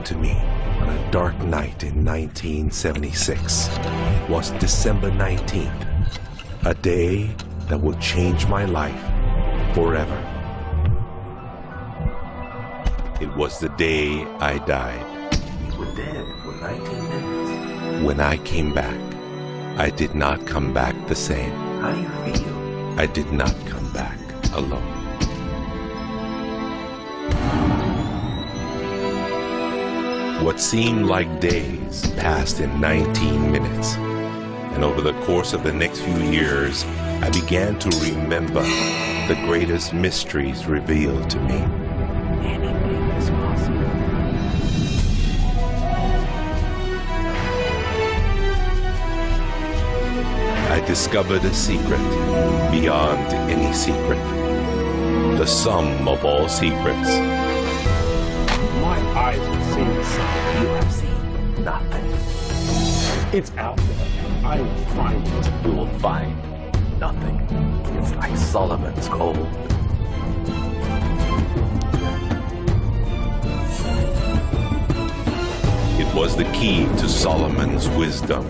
to me on a dark night in 1976 was December 19th, a day that will change my life forever. It was the day I died. You were dead for 19 minutes. When I came back, I did not come back the same. How do you feel? I did not come back alone. What seemed like days passed in 19 minutes. And over the course of the next few years, I began to remember the greatest mysteries revealed to me. Anything is possible. I discovered a secret beyond any secret. The sum of all secrets. My eyes have seen the sun. You have seen nothing. It's out there. I will find it. You will find nothing. It's like Solomon's gold. It was the key to Solomon's wisdom.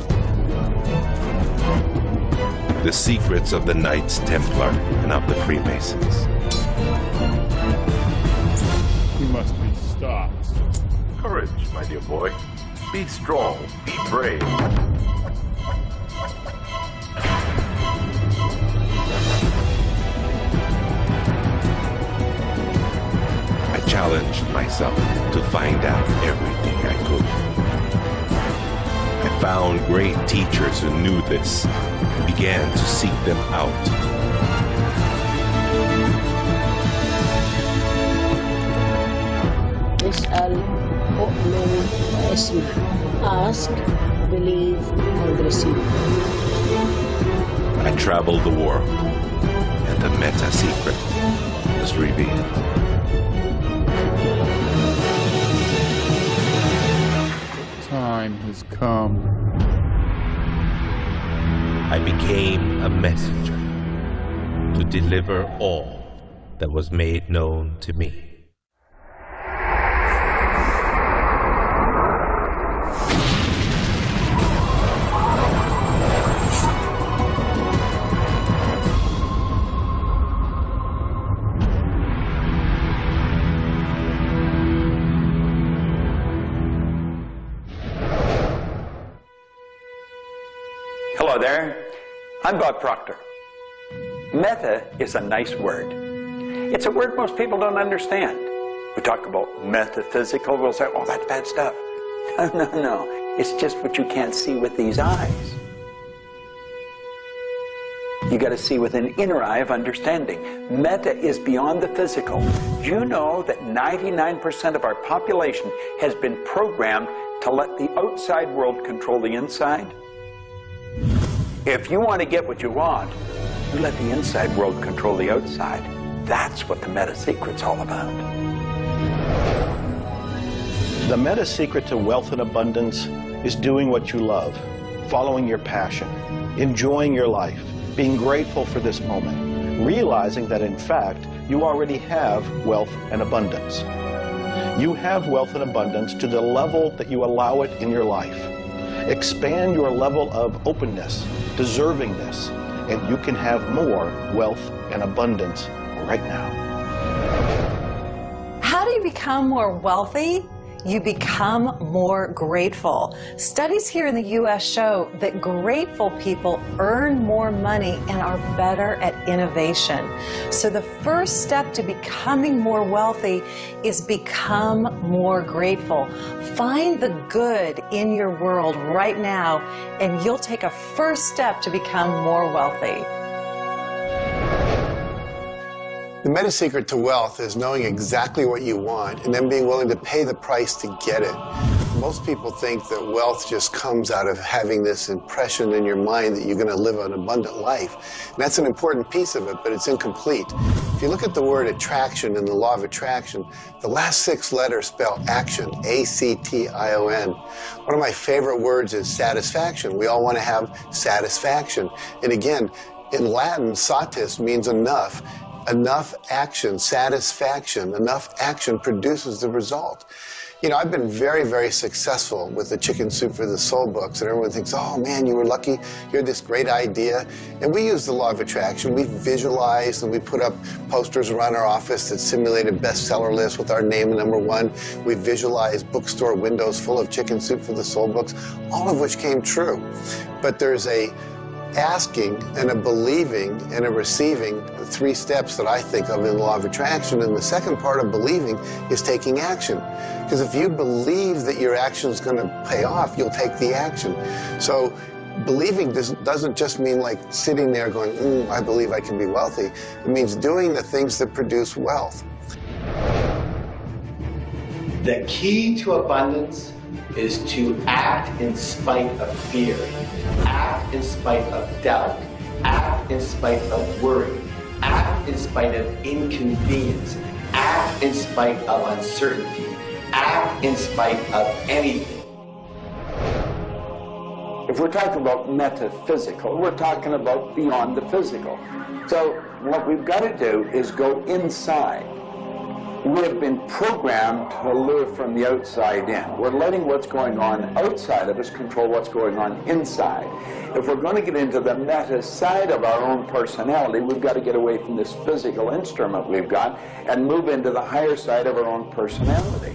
The secrets of the Knights Templar and of the Freemasons. He must be stopped. Courage, my dear boy. Be strong, be brave. I challenged myself to find out everything I could. I found great teachers who knew this and began to seek them out. اسأل أؤمن واسمع. Ask, believe, and receive. I traveled the world, and the meta secret was revealed. Time has come. I became a messenger to deliver all that was made known to me. Hello there, I'm Bob Proctor. Meta is a nice word. It's a word most people don't understand. We talk about metaphysical, we'll say, oh, that's bad stuff. No, it's just what you can't see with these eyes. You got to see with an inner eye of understanding. Meta is beyond the physical. Do you know that 99% of our population has been programmed to let the outside world control the inside? If you want to get what you want, you let the inside world control the outside. That's what the meta secret's all about. The meta secret to wealth and abundance is doing what you love, following your passion, enjoying your life, being grateful for this moment, realizing that in fact you already have wealth and abundance. You have wealth and abundance to the level that you allow it in your life. Expand your level of openness, deservingness, and you can have more wealth and abundance right now. How do you become more wealthy? You become more grateful. Studies here in the U.S. show that grateful people earn more money and are better at innovation. So the first step to becoming more wealthy is become more grateful. Find the good in your world right now, and you'll take a first step to become more wealthy. The meta secret to wealth is knowing exactly what you want and then being willing to pay the price to get it. Most people think that wealth just comes out of having this impression in your mind that you're going to live an abundant life. And that's an important piece of it, but it's incomplete. If you look at the word attraction in the law of attraction, the last 6 letters spell action, A-C-T-I-O-N. One of my favorite words is satisfaction. We all want to have satisfaction. And again, in Latin, satis means enough. Enough action, satisfaction, enough action produces the result. You know, I've been very, very successful with the Chicken Soup for the Soul books, and everyone thinks, oh man, you were lucky, you had this great idea. And we use the law of attraction. We visualized and we put up posters around our office that simulated bestseller lists with our name #1. We visualized bookstore windows full of Chicken Soup for the Soul books, all of which came true. But there's a asking and a believing and a receiving, the 3 steps that I think of in the law of attraction. And the second part of believing is taking action. Because if you believe that your action is going to pay off, you'll take the action. So believing doesn't just mean like sitting there going, I believe I can be wealthy. It means doing the things that produce wealth. The key to abundance is to act in spite of fear, act in spite of doubt, act in spite of worry, act in spite of inconvenience, act in spite of uncertainty, act in spite of anything. If we're talking about metaphysical, we're talking about beyond the physical. So what we've got to do is go inside. We have been programmed to live from the outside in. We're letting what's going on outside of us control what's going on inside. If we're going to get into the meta side of our own personality, we've got to get away from this physical instrument we've got and move into the higher side of our own personality.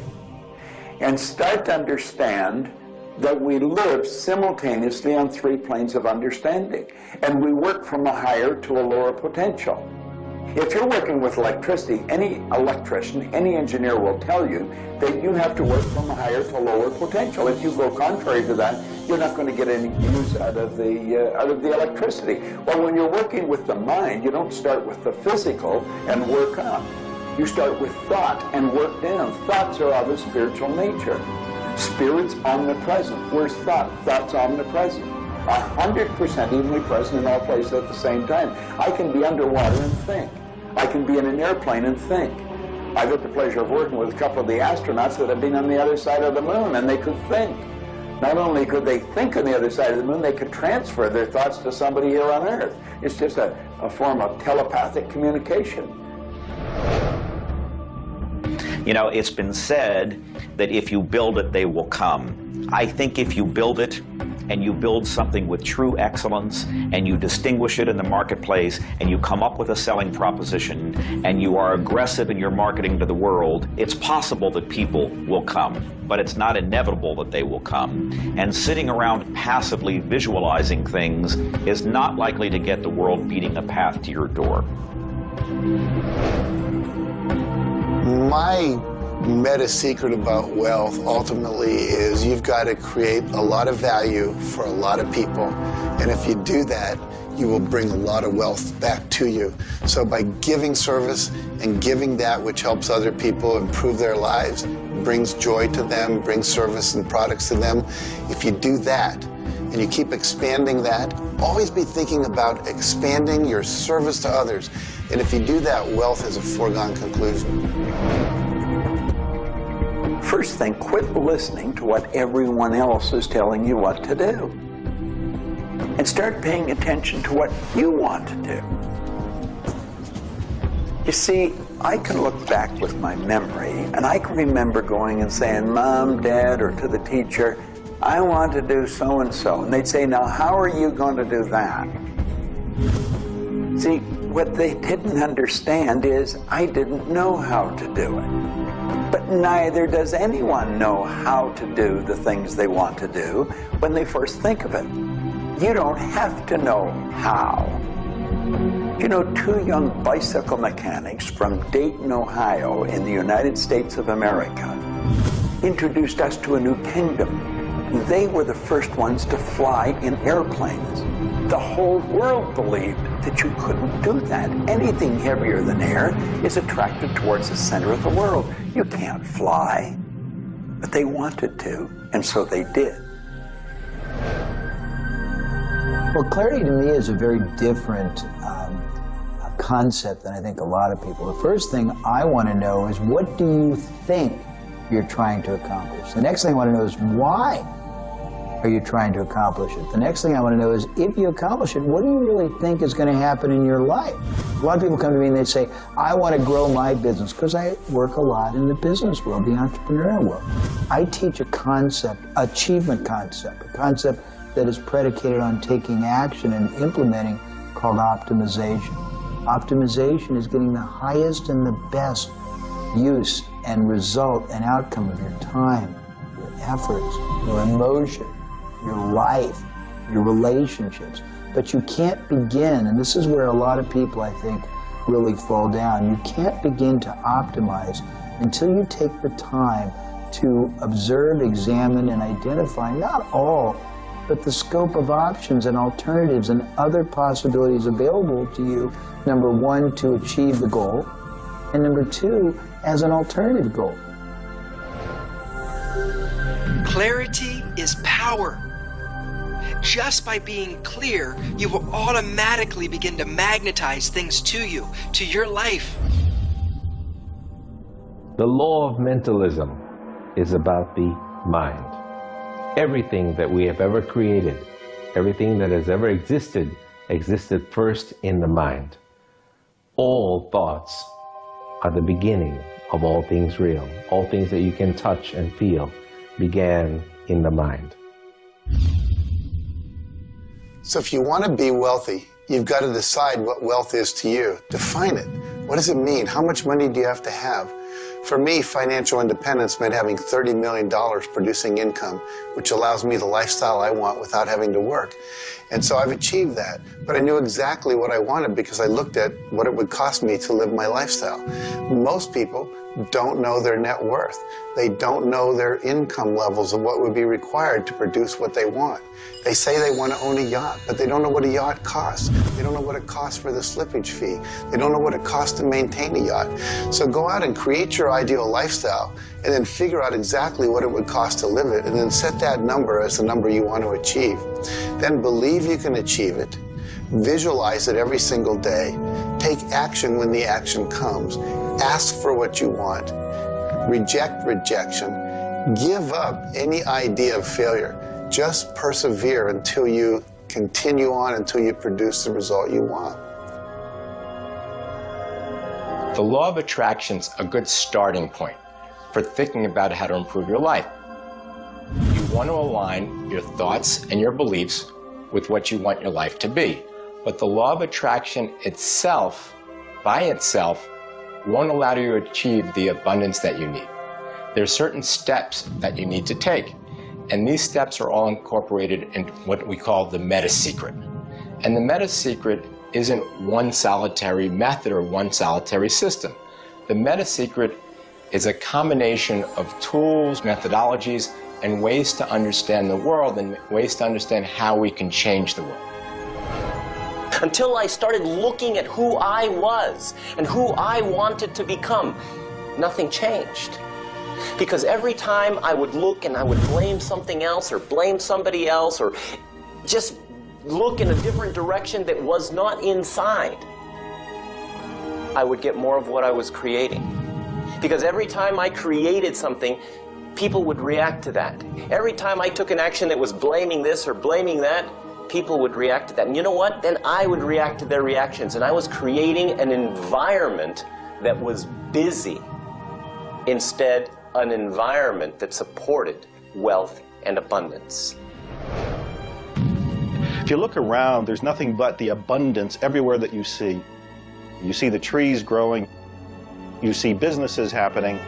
And start to understand that we live simultaneously on 3 planes of understanding. And we work from a higher to a lower potential. If you're working with electricity, any electrician, any engineer will tell you that you have to work from a higher to lower potential. If you go contrary to that, you're not going to get any use out of the electricity. Well, when you're working with the mind, you don't start with the physical and work up. You start with thought and work down. Thoughts are of a spiritual nature. Spirit's omnipresent. Where's thought? Thought's omnipresent. 100% evenly present in all places at the same time. I can be underwater and think. I can be in an airplane and think. I've had the pleasure of working with a couple of the astronauts that have been on the other side of the moon, and they could think. Not only could they think on the other side of the moon, they could transfer their thoughts to somebody here on Earth. It's just a form of telepathic communication. You know, it's been said that if you build it, they will come. I think if you build it, and you build something with true excellence, and you distinguish it in the marketplace, and you come up with a selling proposition, and you are aggressive in your marketing to the world, it's possible that people will come, but it's not inevitable that they will come. And sitting around passively visualizing things is not likely to get the world beating a path to your door. My meta secret about wealth ultimately is you've got to create a lot of value for a lot of people, and if you do that, you will bring a lot of wealth back to you. So by giving service and giving that which helps other people improve their lives, brings joy to them, brings service and products to them, if you do that and you keep expanding that, always be thinking about expanding your service to others. And if you do that, wealth is a foregone conclusion. First thing, quit listening to what everyone else is telling you what to do. And start paying attention to what you want to do. You see, I can look back with my memory, and I can remember going and saying, Mom, Dad, or to the teacher, I want to do so-and-so. And they'd say, now, how are you going to do that? See, what they didn't understand is I didn't know how to do it. But neither does anyone know how to do the things they want to do when they first think of it. You don't have to know how. You know, 2 young bicycle mechanics from Dayton, Ohio, in the United States of America, introduced us to a new kingdom. They were the first ones to fly in airplanes. The whole world believed that you couldn't do that. Anything heavier than air is attracted towards the center of the world. You can't fly. But they wanted to, and so they did. Well, clarity to me is a very different concept than I think a lot of people. The first thing I want to know is, what do you think you're trying to accomplish? The next thing I want to know is why are you trying to accomplish it? The next thing I want to know is, if you accomplish it, what do you really think is going to happen in your life? A lot of people come to me and they say, I want to grow my business, because I work a lot in the business world, the entrepreneurial world. I teach a concept, achievement concept, a concept that is predicated on taking action and implementing, called optimization. Optimization is getting the highest and the best use and result and outcome of your time, your efforts, your emotion, your life, your relationships. But you can't begin, and this is where a lot of people, I think, really fall down. You can't begin to optimize until you take the time to observe, examine, and identify not all, but the scope of options and alternatives and other possibilities available to you, number one, to achieve the goal, and number two, as an alternative goal. Clarity is power. Just by being clear, you will automatically begin to magnetize things to you, to your life. The law of mentalism is about the mind. Everything that we have ever created, everything that has ever existed, existed first in the mind. All thoughts are the beginning of all things real. All things that you can touch and feel began in the mind. So if you want to be wealthy, you've got to decide what wealth is to you. Define it. What does it mean? How much money do you have to have? For me, financial independence meant having $30 million producing income, which allows me the lifestyle I want without having to work. And so I've achieved that. But I knew exactly what I wanted because I looked at what it would cost me to live my lifestyle. Most people don't know their net worth. They don't know their income levels of what would be required to produce what they want. They say they want to own a yacht, but they don't know what a yacht costs. They don't know what it costs for the slippage fee. They don't know what it costs to maintain a yacht. So go out and create your ideal lifestyle and then figure out exactly what it would cost to live it, and then set that number as the number you want to achieve. Then believe you can achieve it. Visualize it every single day. Take action when the action comes. Ask for what you want. Reject rejection. Give up any idea of failure. Just persevere until you continue on, until you produce the result you want. The law of attraction's a good starting point for thinking about how to improve your life. You want to align your thoughts and your beliefs with what you want your life to be. But the law of attraction itself, by itself, won't allow you to achieve the abundance that you need. There are certain steps that you need to take, and these steps are all incorporated in what we call the meta secret. And the meta secret isn't one solitary method or one solitary system. The meta secret is a combination of tools, methodologies, and ways to understand the world and ways to understand how we can change the world. Until I started looking at who I was and who I wanted to become, nothing changed. Because every time I would look and I would blame something else or blame somebody else or just look in a different direction that was not inside, I would get more of what I was creating. Because every time I created something, people would react to that. Every time I took an action that was blaming this or blaming that, people would react to that. And you know what? Then I would react to their reactions. And I was creating an environment that was busy. Instead, an environment that supported wealth and abundance. If you look around, there's nothing but the abundance everywhere that you see. You see the trees growing. You see businesses happening.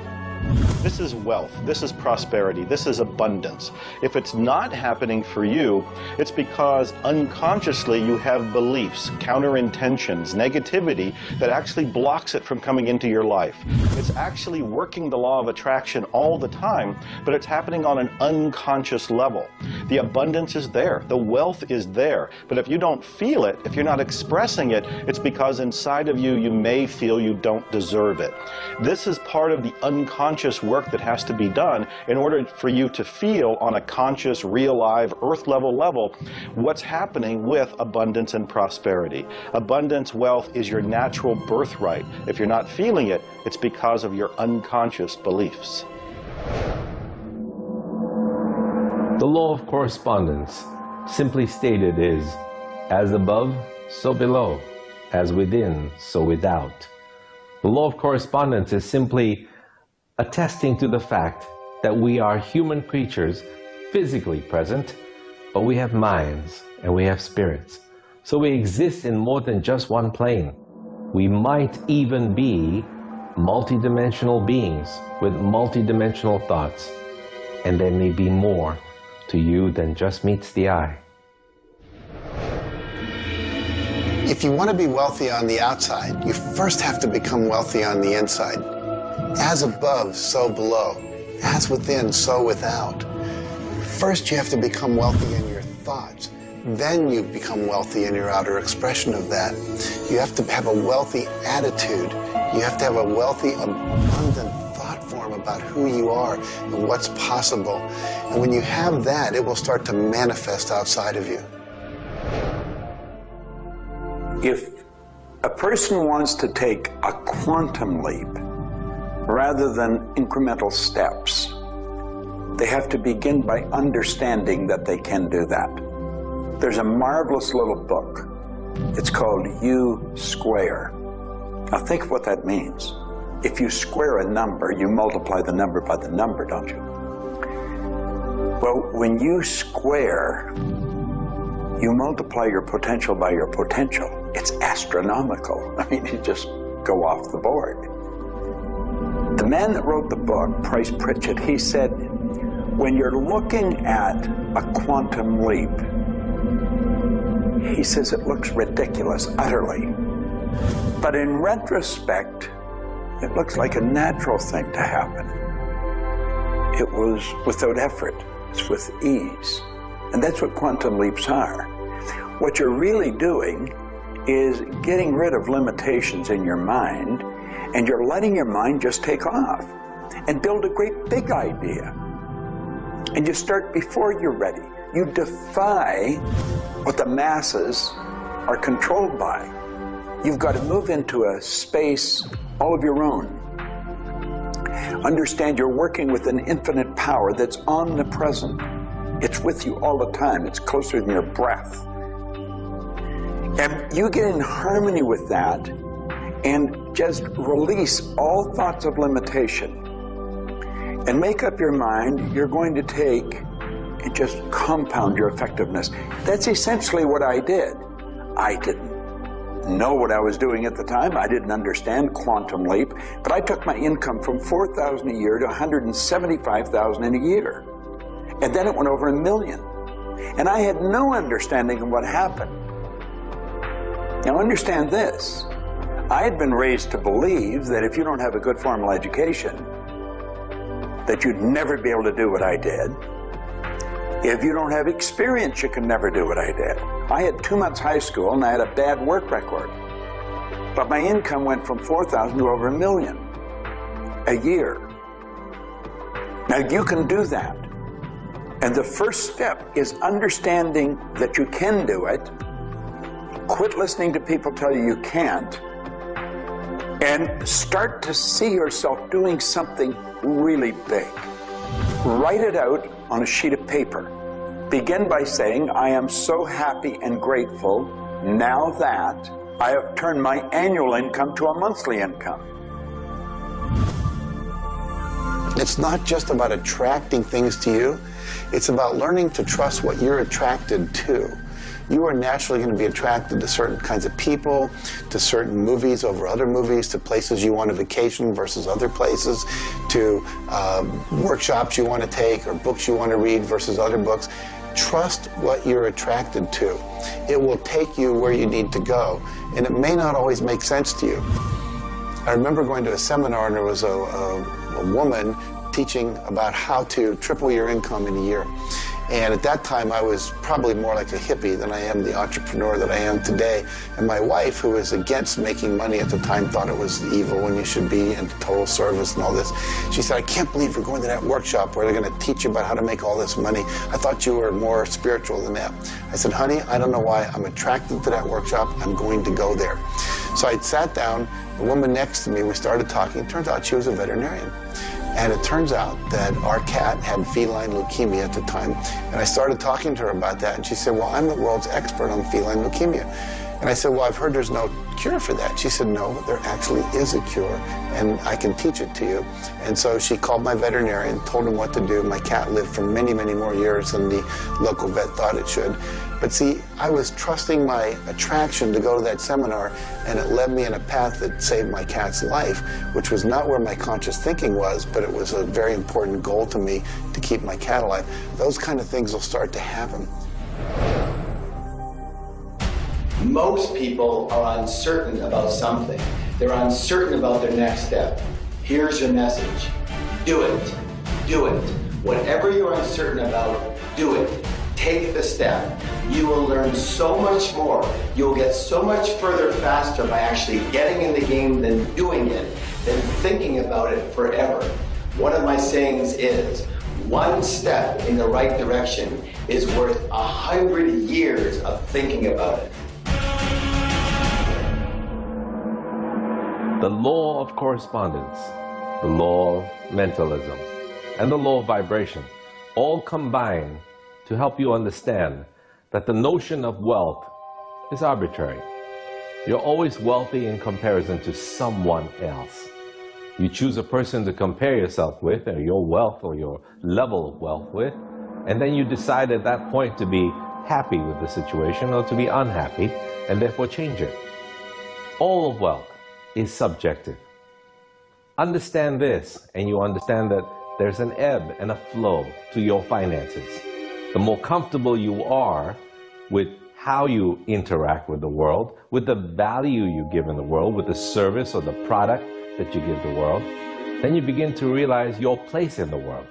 This is wealth, this is prosperity, this is abundance. If it's not happening for you, it's because unconsciously you have beliefs, counter-intentions, negativity that actually blocks it from coming into your life. It's actually working the law of attraction all the time, but it's happening on an unconscious level. The abundance is there, the wealth is there, but if you don't feel it, if you're not expressing it, it's because inside of you, you may feel you don't deserve it. This is part of the unconscious work that has to be done in order for you to feel on a conscious, real, live, earth-level level what's happening with abundance and prosperity. Abundance, wealth is your natural birthright. If you're not feeling it, it's because of your unconscious beliefs. The law of correspondence, simply stated, is as above, so below, as within, so without. The law of correspondence is simply attesting to the fact that we are human creatures, physically present, but we have minds and we have spirits. So we exist in more than just one plane. We might even be multidimensional beings with multidimensional thoughts, and there may be more to you than just meets the eye. If you want to be wealthy on the outside, you first have to become wealthy on the inside. As above, so below. As within, so without. First, you have to become wealthy in your thoughts. Then you become wealthy in your outer expression of that. You have to have a wealthy attitude. You have to have a wealthy, abundant thought form about who you are and what's possible. And when you have that, it will start to manifest outside of you. If a person wants to take a quantum leap rather than incremental steps, they have to begin by understanding that they can do that. There's a marvelous little book. It's called U Square. Now think of what that means. If you square a number, you multiply the number by the number, don't you? Well, when you square, you multiply your potential by your potential. It's astronomical. I mean, you just go off the board. The man that wrote the book, Price Pritchett, he said, when you're looking at a quantum leap, he says it looks ridiculous, utterly. But in retrospect, it looks like a natural thing to happen. It was without effort. It's with ease. And that's what quantum leaps are. What you're really doing is getting rid of limitations in your mind, and you're letting your mind just take off and build a great big idea. And you start before you're ready. You defy what the masses are controlled by. You've got to move into a space all of your own. Understand you're working with an infinite power that's omnipresent. It's with you all the time. It's closer than your breath. And you get in harmony with that and just release all thoughts of limitation. And make up your mind you're going to take and just compound your effectiveness. That's essentially what I did. I didn't know what I was doing at the time. I didn't understand quantum leap, but I took my income from $4,000 a year to $175,000 in a year. And then it went over $1 million. And I had no understanding of what happened. Now understand this. I had been raised to believe that if you don't have a good formal education, that you'd never be able to do what I did. If you don't have experience, you can never do what I did. I had 2 months high school and I had a bad work record. But my income went from $4,000 to over $1 million a year. Now you can do that. And the first step is understanding that you can do it. Quit listening to people tell you you can't. And start to see yourself doing something really big. Write it out on a sheet of paper. Begin by saying, I am so happy and grateful now that I have turned my annual income to a monthly income. It's not just about attracting things to you. It's about learning to trust what you're attracted to. You are naturally going to be attracted to certain kinds of people, to certain movies over other movies, to places you want to vacation versus other places, to workshops you want to take or books you want to read versus other books. Trust what you're attracted to. It will take you where you need to go, and it may not always make sense to you. I remember going to a seminar, and there was a woman teaching about how to triple your income in a year. And at that time, I was probably more like a hippie than I am the entrepreneur that I am today. And my wife, who was against making money at the time, thought it was evil when you should be in total service and all this. She said, I can't believe you're going to that workshop where they're going to teach you about how to make all this money. I thought you were more spiritual than that. I said, honey, I don't know why. I'm attracted to that workshop. I'm going to go there. So I sat down. The woman next to me, we started talking. It turns out she was a veterinarian. And it turns out that our cat had feline leukemia at the time. And I started talking to her about that, and she said, well, I'm the world's expert on feline leukemia. And I said, well, I've heard there's no cure for that. She said, no, there actually is a cure, and I can teach it to you. And so she called my veterinarian, told him what to do. My cat lived for many, many more years than the local vet thought it should. But see, I was trusting my attraction to go to that seminar, and it led me in a path that saved my cat's life, which was not where my conscious thinking was, but it was a very important goal to me to keep my cat alive. Those kind of things will start to happen. Most people are uncertain about something. They're uncertain about their next step. Here's your message. Do it. Do it. Whatever you're uncertain about, do it. Take the step. You will learn so much more. You'll get so much further faster by actually getting in the game than doing it, than thinking about it forever. One of my sayings is, one step in the right direction is worth 100 years of thinking about it. The law of correspondence, the law of mentalism, and the law of vibration all combine to help you understand that the notion of wealth is arbitrary. You're always wealthy in comparison to someone else. You choose a person to compare yourself with, or your wealth or your level of wealth with, and then you decide at that point to be happy with the situation or to be unhappy, and therefore change it. All of wealth is subjective. Understand this, and you understand that there's an ebb and a flow to your finances. The more comfortable you are with how you interact with the world, with the value you give in the world, with the service or the product that you give the world, then you begin to realize your place in the world.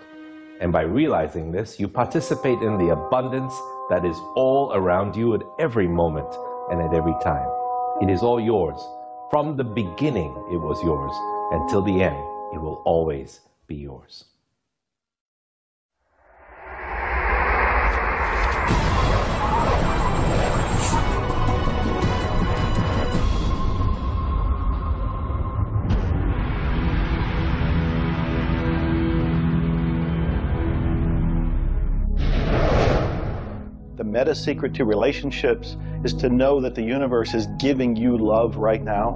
And by realizing this, you participate in the abundance that is all around you at every moment and at every time. It is all yours. From the beginning, it was yours. Until the end, it will always be yours. The meta secret to relationships is to know that the universe is giving you love right now.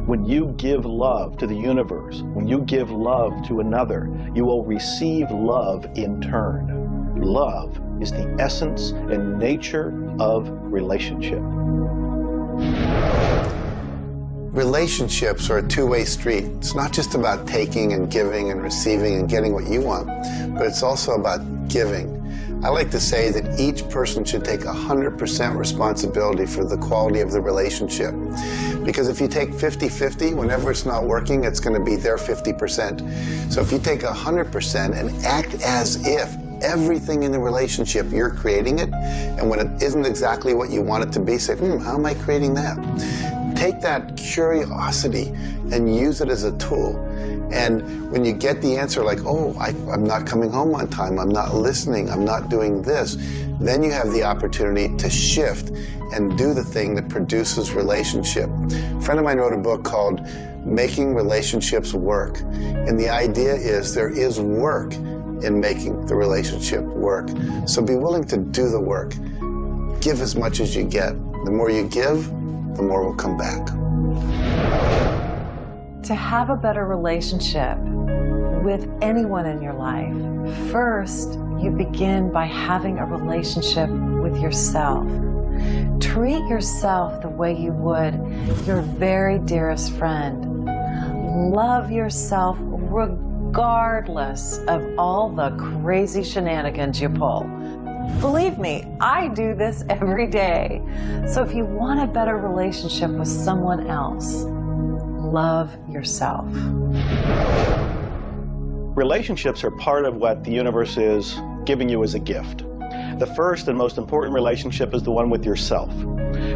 When you give love to the universe, when you give love to another, you will receive love in turn. Love is the essence and nature of relationship. Relationships are a two-way street. It's not just about taking and giving and receiving and getting what you want, but it's also about giving. I like to say that each person should take 100% responsibility for the quality of the relationship. Because if you take 50-50, whenever it's not working, it's going to be their 50%. So if you take 100% and act as if everything in the relationship, you're creating it, and when it isn't exactly what you want it to be, say, how am I creating that? Take that curiosity and use it as a tool. And when you get the answer like, oh, I'm not coming home on time, I'm not listening, I'm not doing this, then you have the opportunity to shift and do the thing that produces relationship. A friend of mine wrote a book called Making Relationships Work. And the idea is there is work in making the relationship work. So be willing to do the work. Give as much as you get. The more you give, the more will come back. To have a better relationship with anyone in your life, first you begin by having a relationship with yourself. Treat yourself the way you would your very dearest friend. Love yourself regardless of all the crazy shenanigans you pull. Believe me, I do this every day. So if you want a better relationship with someone else, love yourself. Relationships are part of what the universe is giving you as a gift. The first and most important relationship is the one with yourself.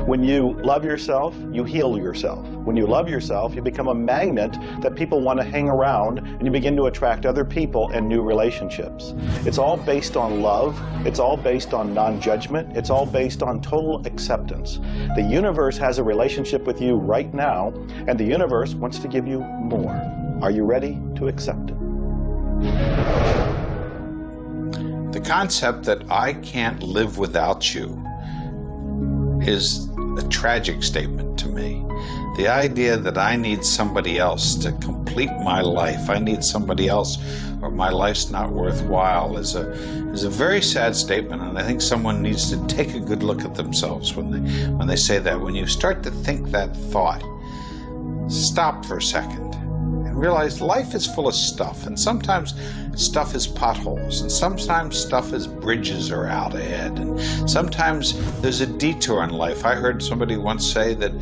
When you love yourself, you heal yourself. When you love yourself, you become a magnet that people want to hang around, and you begin to attract other people and new relationships. It's all based on love. It's all based on non-judgment. It's all based on total acceptance. The universe has a relationship with you right now, and the universe wants to give you more. Are you ready to accept it? The concept that I can't live without you is a tragic statement to me. The idea that I need somebody else to complete my life, I need somebody else or my life's not worthwhile is a very sad statement, and I think someone needs to take a good look at themselves when they say that. When you start to think that thought, stop for a second and realize life is full of stuff, and sometimes stuff is potholes, and sometimes stuff is bridges are out ahead, and sometimes there's a detour in life. I heard somebody once say that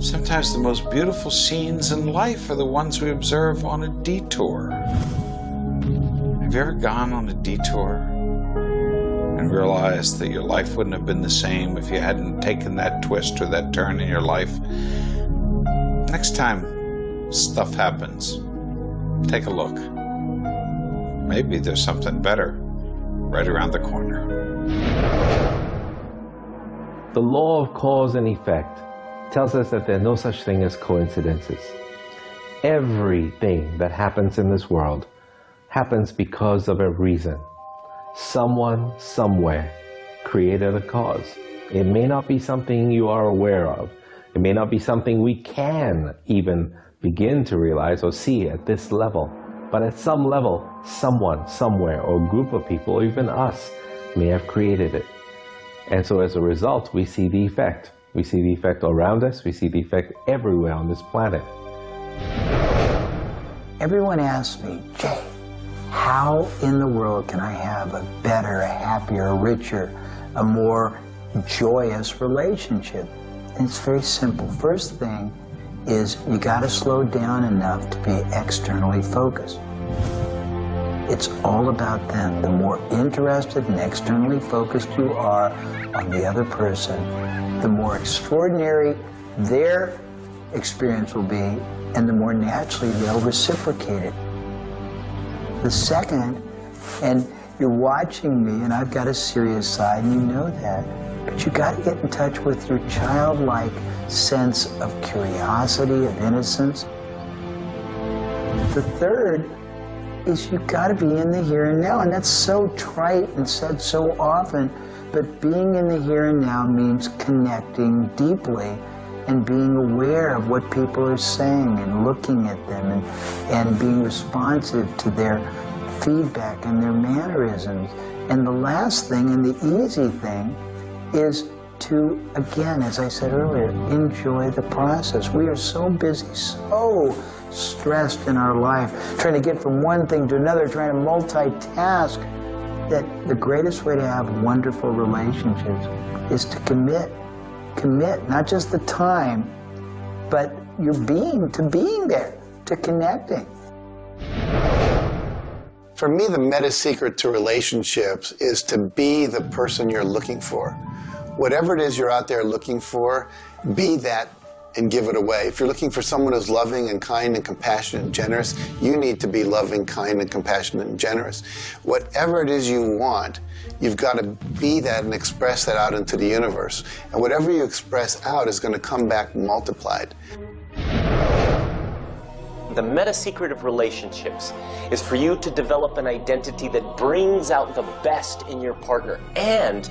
sometimes the most beautiful scenes in life are the ones we observe on a detour. Have you ever gone on a detour and realized that your life wouldn't have been the same if you hadn't taken that twist or that turn in your life? Next time stuff happens, take a look. Maybe there's something better right around the corner. The law of cause and effect tells us that there's no such thing as coincidences. Everything that happens in this world happens because of a reason. Someone, somewhere, created a cause. It may not be something you are aware of. It may not be something we can even begin to realize or see at this level. But at some level, someone, somewhere, or a group of people, or even us, may have created it. And so as a result, we see the effect. We see the effect around us. We see the effect everywhere on this planet. Everyone asks me, Jay, how in the world can I have a better, a happier, a richer, a more joyous relationship? And it's very simple. First thing is you got to slow down enough to be externally focused. It's all about them. The more interested and externally focused you are on the other person, the more extraordinary their experience will be, and the more naturally they'll reciprocate it. The second, and you're watching me, and I've got a serious side, and you know that, but you got to get in touch with your childlike sense of curiosity, of innocence. The third is you got to be in the here and now, and that's so trite and said so often, but being in the here and now means connecting deeply and being aware of what people are saying and looking at them and being responsive to their feedback and their mannerisms. And the last thing, and the easy thing, is to, again, as I said earlier, enjoy the process. We are so busy, so stressed in our life, trying to get from one thing to another, trying to multitask, that the greatest way to have wonderful relationships is to commit. Commit, not just the time, but your being, to being there, to connecting. For me, the meta secret to relationships is to be the person you're looking for. Whatever it is you're out there looking for, be that and give it away. If you're looking for someone who's loving and kind and compassionate and generous, you need to be loving, kind, and compassionate and generous. Whatever it is you want, you've got to be that and express that out into the universe. And whatever you express out is going to come back multiplied. The meta secret of relationships is for you to develop an identity that brings out the best in your partner and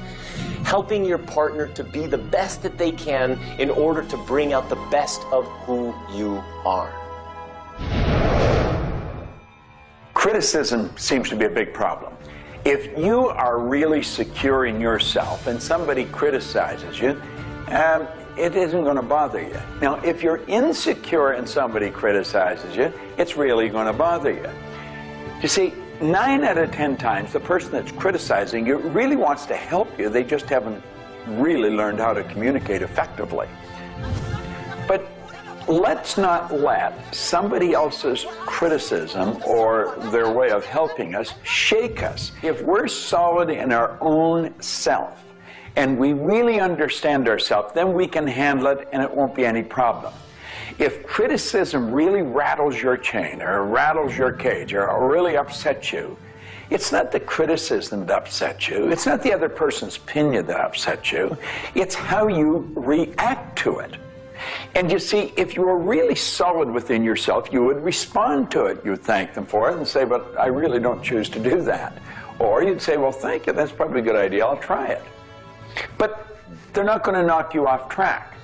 helping your partner to be the best that they can in order to bring out the best of who you are. Criticism seems to be a big problem. If you are really secure in yourself and somebody criticizes you, it isn't going to bother you. Now, if you're insecure and somebody criticizes you, it's really going to bother you. You see, 9 out of 10 times, the person that's criticizing you really wants to help you. They just haven't really learned how to communicate effectively. But let's not let somebody else's criticism or their way of helping us shake us. If we're solid in our own self, and we really understand ourselves, then we can handle it and it won't be any problem. If criticism really rattles your chain or rattles your cage or really upsets you, it's not the criticism that upsets you. It's not the other person's opinion that upsets you. It's how you react to it. And you see, if you were really solid within yourself, you would respond to it. You would thank them for it and say, but I really don't choose to do that. Or you'd say, well, thank you, that's probably a good idea, I'll try it. But they're not going to knock you off track.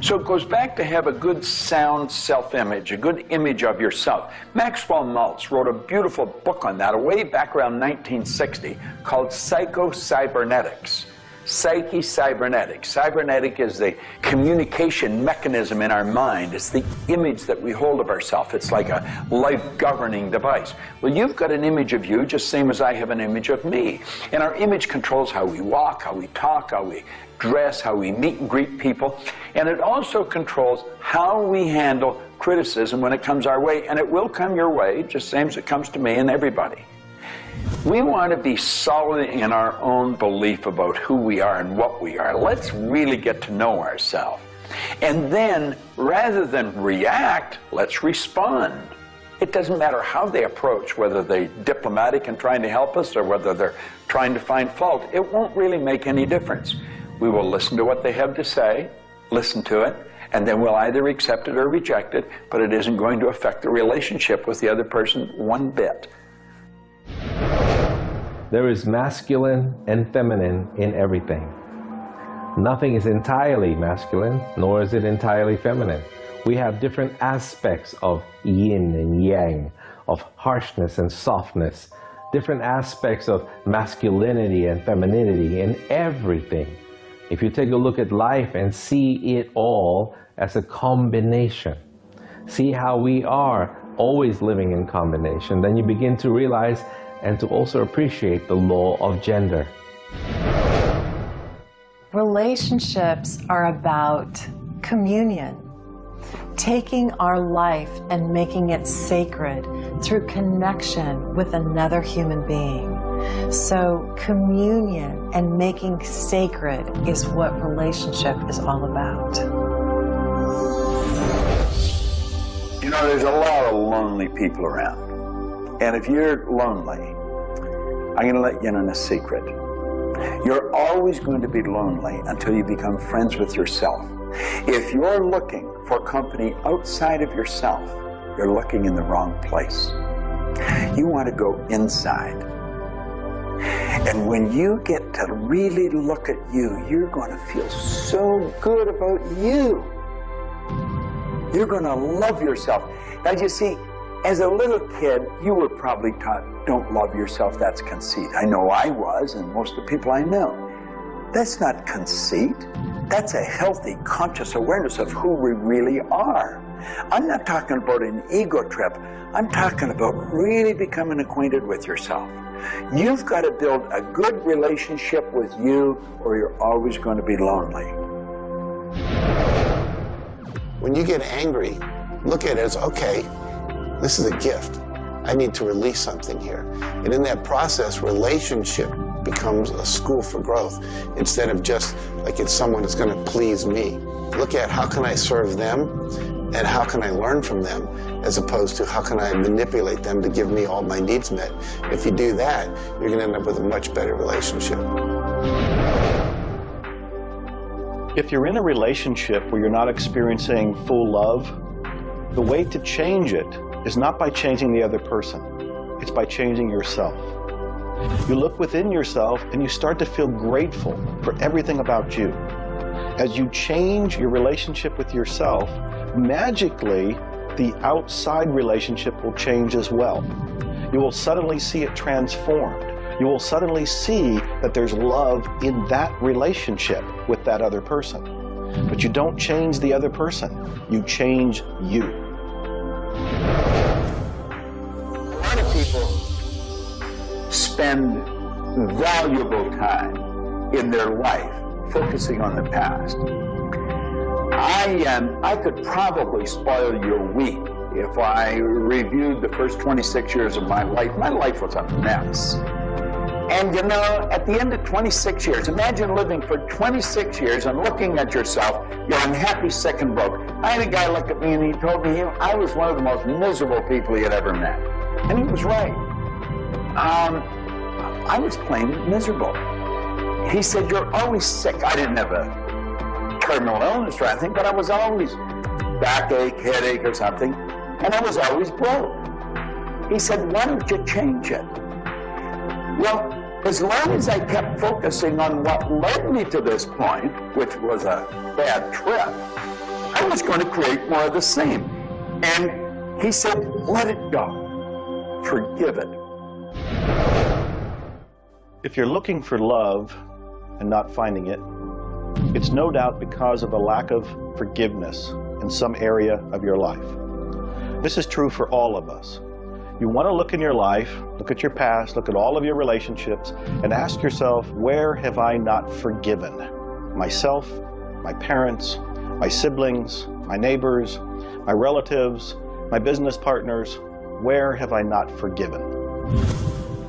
So it goes back to have a good, sound self-image, a good image of yourself. Maxwell Maltz wrote a beautiful book on that way back around 1960 called Psycho-Cybernetics. Psyche-cybernetics. Cybernetic is the communication mechanism in our mind. It's the image that we hold of ourselves. It's like a life-governing device. Well, you've got an image of you just same as I have an image of me. And our image controls how we walk, how we talk, how we dress, how we meet and greet people. And it also controls how we handle criticism when it comes our way. And it will come your way, just same as it comes to me and everybody. We want to be solid in our own belief about who we are and what we are. Let's really get to know ourselves. And then, rather than react, let's respond. It doesn't matter how they approach, whether they're diplomatic and trying to help us or whether they're trying to find fault. It won't really make any difference. We will listen to what they have to say, listen to it, and then we'll either accept it or reject it, but it isn't going to affect the relationship with the other person one bit. There is masculine and feminine in everything. Nothing is entirely masculine, nor is it entirely feminine. We have different aspects of yin and yang, of harshness and softness, different aspects of masculinity and femininity in everything. If you take a look at life and see it all as a combination, see how we are always living in combination, then you begin to realize and to also appreciate the law of gender. Relationships are about communion, taking our life and making it sacred through connection with another human being. So communion and making sacred is what relationship is all about. You know, there's a lot of lonely people around. And if you're lonely, I'm going to let you in on a secret. You're always going to be lonely until you become friends with yourself. If you're looking for company outside of yourself, you're looking in the wrong place. You want to go inside. And when you get to really look at you, you're going to feel so good about you. You're going to love yourself. Now, you see, as a little kid, you were probably taught, don't love yourself, that's conceit. I know I was, and most of the people I know. That's not conceit. That's a healthy, conscious awareness of who we really are. I'm not talking about an ego trip. I'm talking about really becoming acquainted with yourself. You've got to build a good relationship with you, or you're always going to be lonely. When you get angry, look at it as, okay, this is a gift. I need to release something here. And in that process, relationship becomes a school for growth instead of just like it's someone that's going to please me. Look at how can I serve them and how can I learn from them, as opposed to how can I manipulate them to give me all my needs met. If you do that, you're going to end up with a much better relationship. If you're in a relationship where you're not experiencing full love, the way to change it is not by changing the other person. It's by changing yourself. You look within yourself and you start to feel grateful for everything about you. As you change your relationship with yourself, magically, the outside relationship will change as well. You will suddenly see it transformed. You will suddenly see that there's love in that relationship with that other person. But you don't change the other person. You change you. A lot of people spend valuable time in their life focusing on the past. I could probably spoil your week if I reviewed the first 26 years of my life. My life was a mess. And you know, at the end of 26 years, imagine living for 26 years and looking at yourself, you're unhappy, sick, and broke. I had a guy look at me and he told me I was one of the most miserable people he had ever met. And he was right. I was plain miserable. He said, you're always sick. I didn't have a terminal illness or anything, but I was always backache, headache, or something, and I was always broke. He said, why don't you change it? Well, as long as I kept focusing on what led me to this point, which was a bad trip, I was going to create more of the same. And he said, let it go. Forgive it. If you're looking for love and not finding it, it's no doubt because of a lack of forgiveness in some area of your life. This is true for all of us. You want to look in your life, look at your past, look at all of your relationships, and ask yourself, where have I not forgiven? Myself, my parents, my siblings, my neighbors, my relatives, my business partners, where have I not forgiven?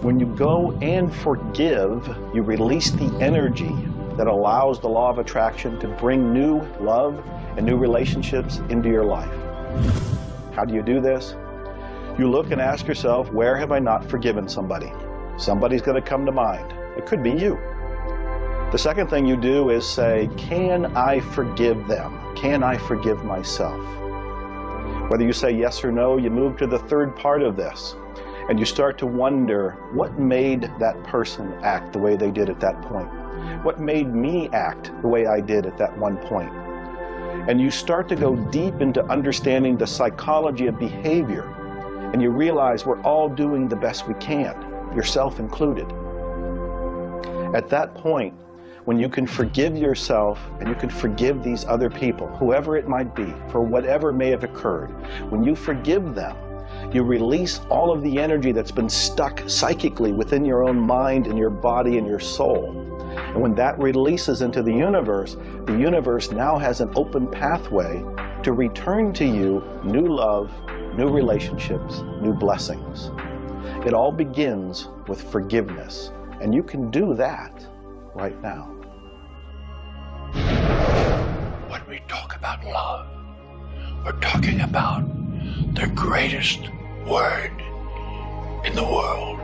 When you go and forgive, you release the energy that allows the law of attraction to bring new love and new relationships into your life. How do you do this? You look and ask yourself, where have I not forgiven somebody? Somebody's going to come to mind. It could be you. The second thing you do is say, can I forgive them? Can I forgive myself? Whether you say yes or no, you move to the third part of this. And you start to wonder, what made that person act the way they did at that point? What made me act the way I did at that one point? And you start to go deep into understanding the psychology of behavior. And you realize we're all doing the best we can, yourself included. At that point, when you can forgive yourself and you can forgive these other people, whoever it might be, for whatever may have occurred, when you forgive them, you release all of the energy that's been stuck psychically within your own mind and your body and your soul. And when that releases into the universe now has an open pathway to return to you new love, new relationships, new blessings. It all begins with forgiveness, and you can do that right now. When we talk about love, we're talking about the greatest word in the world.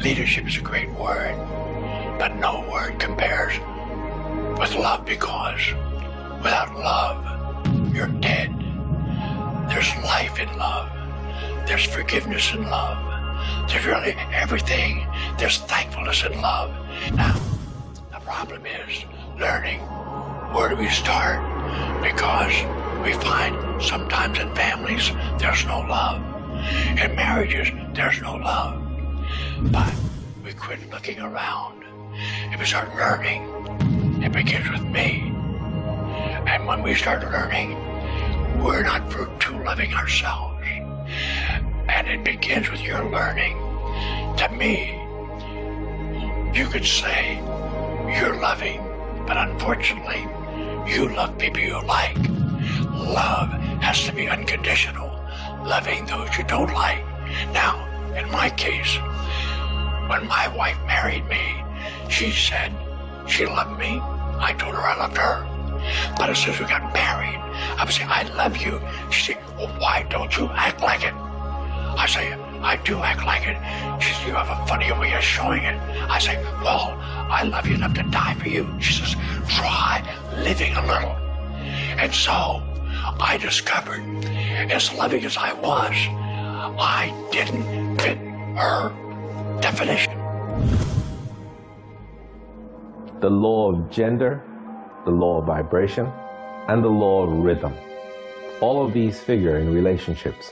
Leadership is a great word, but no word compares with love, because without love, you're dead. There's life in love. There's forgiveness in love. There's really everything. There's thankfulness in love. Now, the problem is learning where do we start, because we find sometimes in families there's no love. In marriages, there's no love. But we quit looking around and we start learning. It begins with me. And when we start learning, we're not too loving ourselves. And it begins with your learning. To me, you could say you're loving, but unfortunately, you love people you like. Love has to be unconditional, loving those you don't like. Now, in my case, when my wife married me, she said she loved me. I told her I loved her. But as soon as we got married, I would say, I love you. She said, well, why don't you act like it? I say, I do act like it. She says, you have a funny way of showing it. I say, well, I love you enough to die for you. She says, try living a little. And so I discovered, as loving as I was, I didn't fit her definition. The law of gender, the law of vibration, and the law of rhythm. All of these figure in relationships.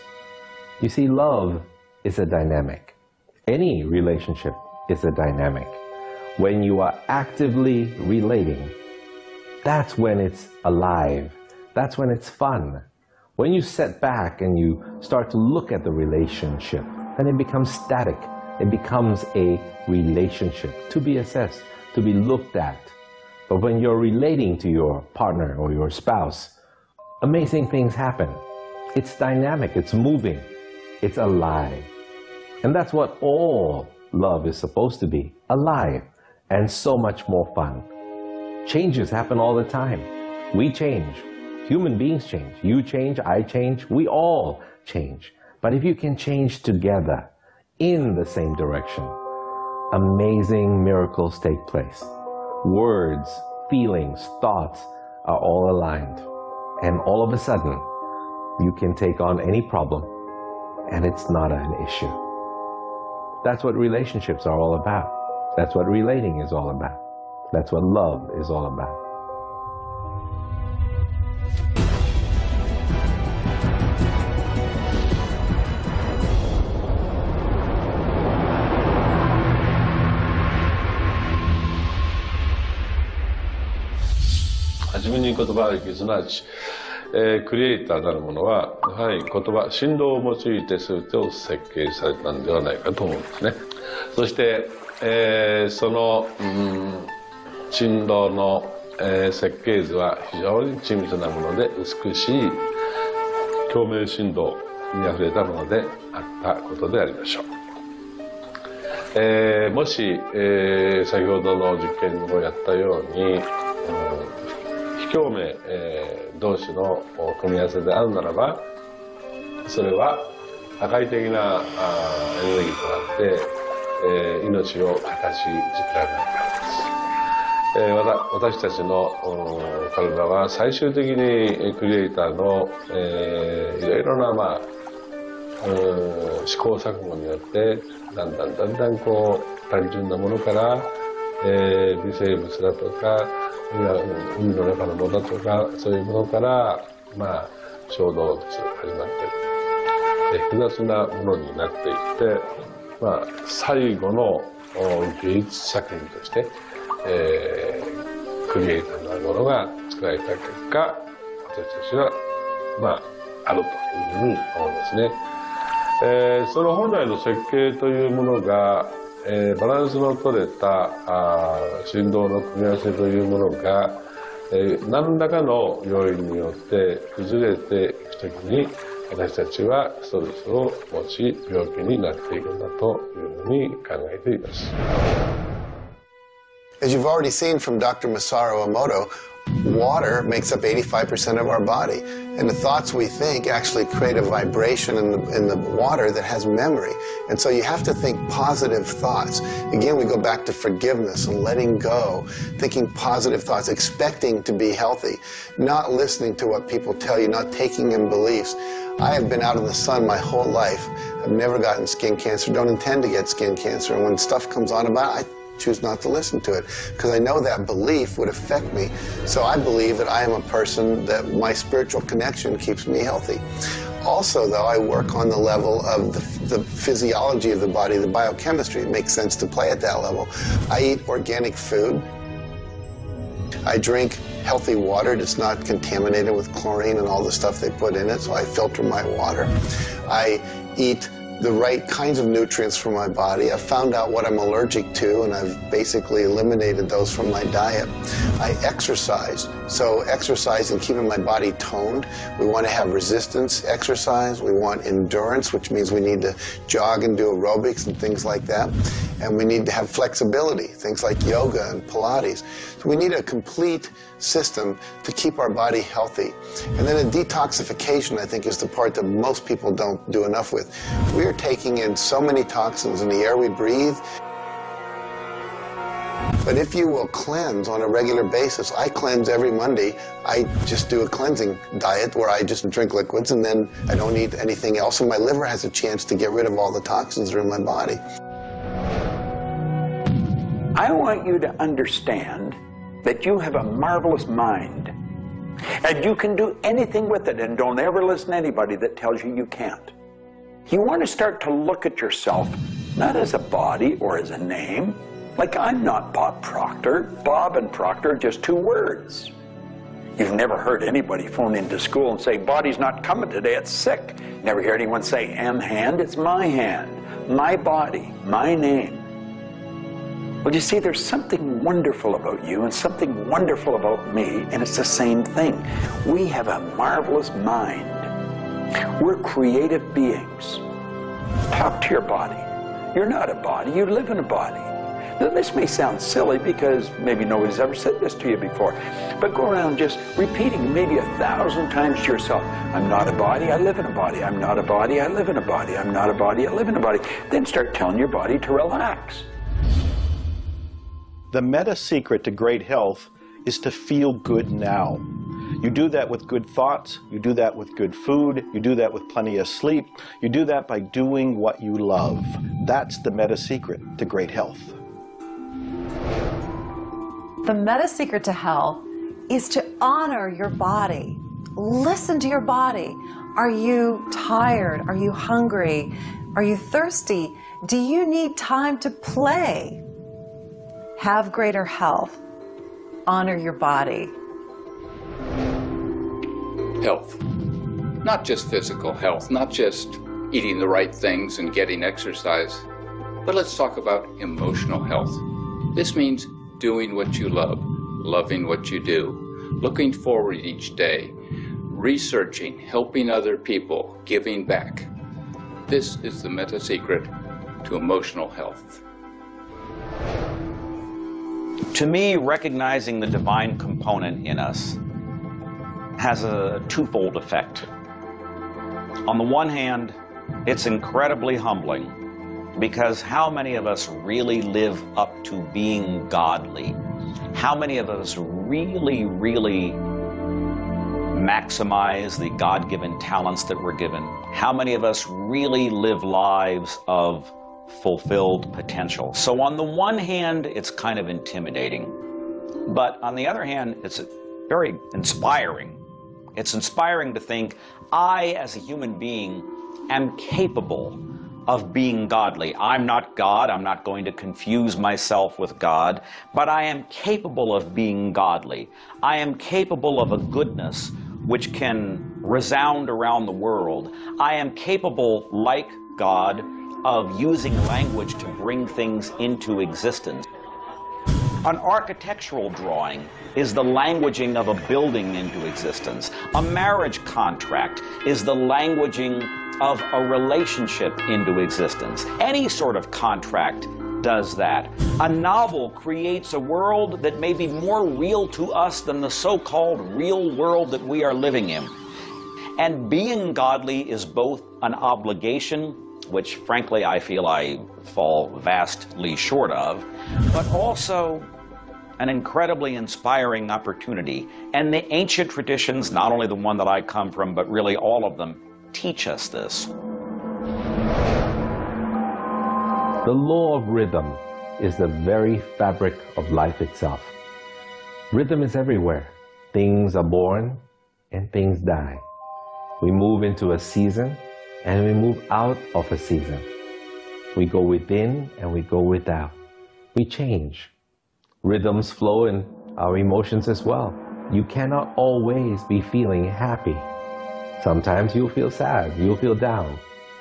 You see, love is a dynamic. Any relationship is a dynamic. When you are actively relating, that's when it's alive. That's when it's fun. When you sit back and you start to look at the relationship, then it becomes static. It becomes a relationship to be assessed, to be looked at. But when you're relating to your partner or your spouse, amazing things happen. It's dynamic, it's moving, it's alive. And that's what all love is supposed to be, alive, and so much more fun. Changes happen all the time. We change. Human beings change. You change, I change, we all change. But if you can change together in the same direction, amazing miracles take place. Words, feelings, thoughts are all aligned. And all of a sudden, You can take on any problem, and it's not an issue. That's what relationships are all about. That's what relating is all about. That's what love is all about.はじめに言葉劇すなわち、クリエイターなるものはやはり言葉振動を用いて全てを設計されたんではないかと思うんですね。そして、その、振動の、設計図は非常に緻密なもので美しい共鳴振動にあふれたものであったことでありましょう。もし、先ほどの実験をやったように、非共鳴、同士の組み合わせであるならば、それは破壊的なエネルギーとなって、命を形作られないからです。私たちの体は最終的にクリエイターの、いろいろな、試行錯誤によってだんだんこう単純なものから、微生物だとか海の中のものだとかそういうものから、小動物始まって複雑なものになっていって、最後の芸術作品として、クリエイターなるものが作られた結果、私たちはあるというふうに思うんですね。その本来の設計というものが、バランスの取れた振動の組み合わせというものが、何らかの要因によって崩れていくときに私たちはストレスを持ち病気になっていくんだというふうに考えています。As you've already seen from Dr. Masaru Emoto, water makes up 85% of our body. And the thoughts we think actually create a vibration in the water that has memory. And so you have to think positive thoughts. Again, we go back to forgiveness and letting go, thinking positive thoughts, expecting to be healthy, not listening to what people tell you, not taking in beliefs. I have been out in the sun my whole life. I've never gotten skin cancer, don't intend to get skin cancer. And when stuff comes on about it, I choose not to listen to it because I know that belief would affect me. So I believe that I am a person that my spiritual connection keeps me healthy. Also, though, I work on the level of the physiology of the body, the biochemistry. It makes sense to play at that level. I eat organic food. I drink healthy water that's not contaminated with chlorine and all the stuff they put in it, so I filter my water. I eat the right kinds of nutrients for my body. I've found out what I'm allergic to, and I've basically eliminated those from my diet. I exercise. So exercise and keeping my body toned. We want to have resistance exercise. We want endurance, which means we need to jog and do aerobics and things like that. And we need to have flexibility, things like yoga and Pilates. So we need a complete system to keep our body healthy. And then a detoxification, I think, is the part that most people don't do enough with. We are taking in so many toxins in the air we breathe. But if you will cleanse on a regular basis, I cleanse every Monday. I just do a cleansing diet where I just drink liquids and then I don't eat anything else, and my liver has a chance to get rid of all the toxins that are in my body. I want you to understand that you have a marvelous mind and you can do anything with it, and don't ever listen to anybody that tells you you can't. You want to start to look at yourself not as a body or as a name. Like, I'm not Bob Proctor. Bob and Proctor are just two words. You've never heard anybody phone into school and say, body's not coming today, it's sick. Never heard anyone say, hand, it's my hand, my body, my name. Well, you see, there's something wonderful about you and something wonderful about me, and it's the same thing. We have a marvelous mind. We're creative beings. Talk to your body. You're not a body, you live in a body. Now, this may sound silly because maybe nobody's ever said this to you before, but go around just repeating maybe 1,000 times to yourself, I'm not a body, I live in a body. I'm not a body, I live in a body. I'm not a body, I live in a body. Then start telling your body to relax. The meta secret to great health is to feel good now. You do that with good thoughts, you do that with good food, you do that with plenty of sleep, you do that by doing what you love. That's the meta secret to great health. The meta secret to health is to honor your body. Listen to your body. Are you tired? Are you hungry? Are you thirsty? Do you need time to play? Have greater health. Honor your body. Health. Not just physical health, not just eating the right things and getting exercise, but let's talk about emotional health. This means doing what you love, loving what you do, looking forward each day, researching, helping other people, giving back. This is the meta secret to emotional health. To me, recognizing the divine component in us has a twofold effect. On the one hand, it's incredibly humbling, because how many of us really live up to being godly? How many of us really maximize the God-given talents that we're given? How many of us really live lives of fulfilled potential? So on the one hand, it's kind of intimidating. But on the other hand, it's very inspiring. It's inspiring to think, I, as a human being, am capable of being godly. I'm not God. I'm not going to confuse myself with God, but I am capable of being godly. I am capable of a goodness which can resound around the world. I am capable, like God, of using language to bring things into existence. An architectural drawing is the languaging of a building into existence. A marriage contract is the languaging of a relationship into existence. Any sort of contract does that. A novel creates a world that may be more real to us than the so-called real world that we are living in. And being godly is both an obligation, which frankly I feel I fall vastly short of, but also an incredibly inspiring opportunity. And the ancient traditions, not only the one that I come from, but really all of them, teach us this. The law of rhythm is the very fabric of life itself. Rhythm is everywhere. Things are born and things die. We move into a season and we move out of a season. We go within and we go without. We change. Rhythms flow in our emotions as well. You cannot always be feeling happy. Sometimes you'll feel sad, you'll feel down,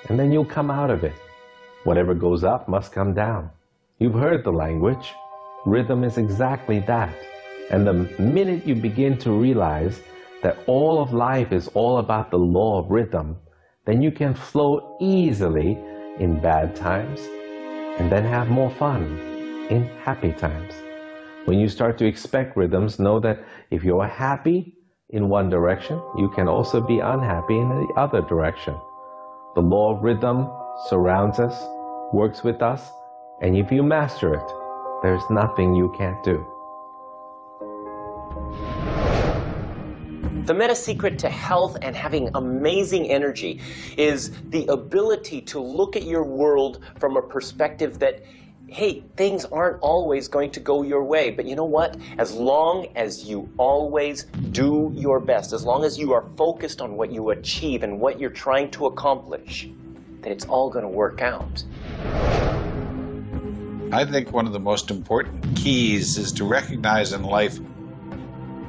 and then you'll come out of it. Whatever goes up must come down. You've heard the language. Rhythm is exactly that. And the minute you begin to realize that all of life is all about the law of rhythm, then you can flow easily in bad times and then have more fun in happy times. When you start to expect rhythms, know that if you're happy in one direction, you can also be unhappy in the other direction. The law of rhythm surrounds us, works with us, and if you master it, there's nothing you can't do. The meta secret to health and having amazing energy is the ability to look at your world from a perspective that, hey, things aren't always going to go your way, but you know what? As long as you always do your best, as long as you are focused on what you achieve and what you're trying to accomplish, then it's all going to work out. I think one of the most important keys is to recognize in life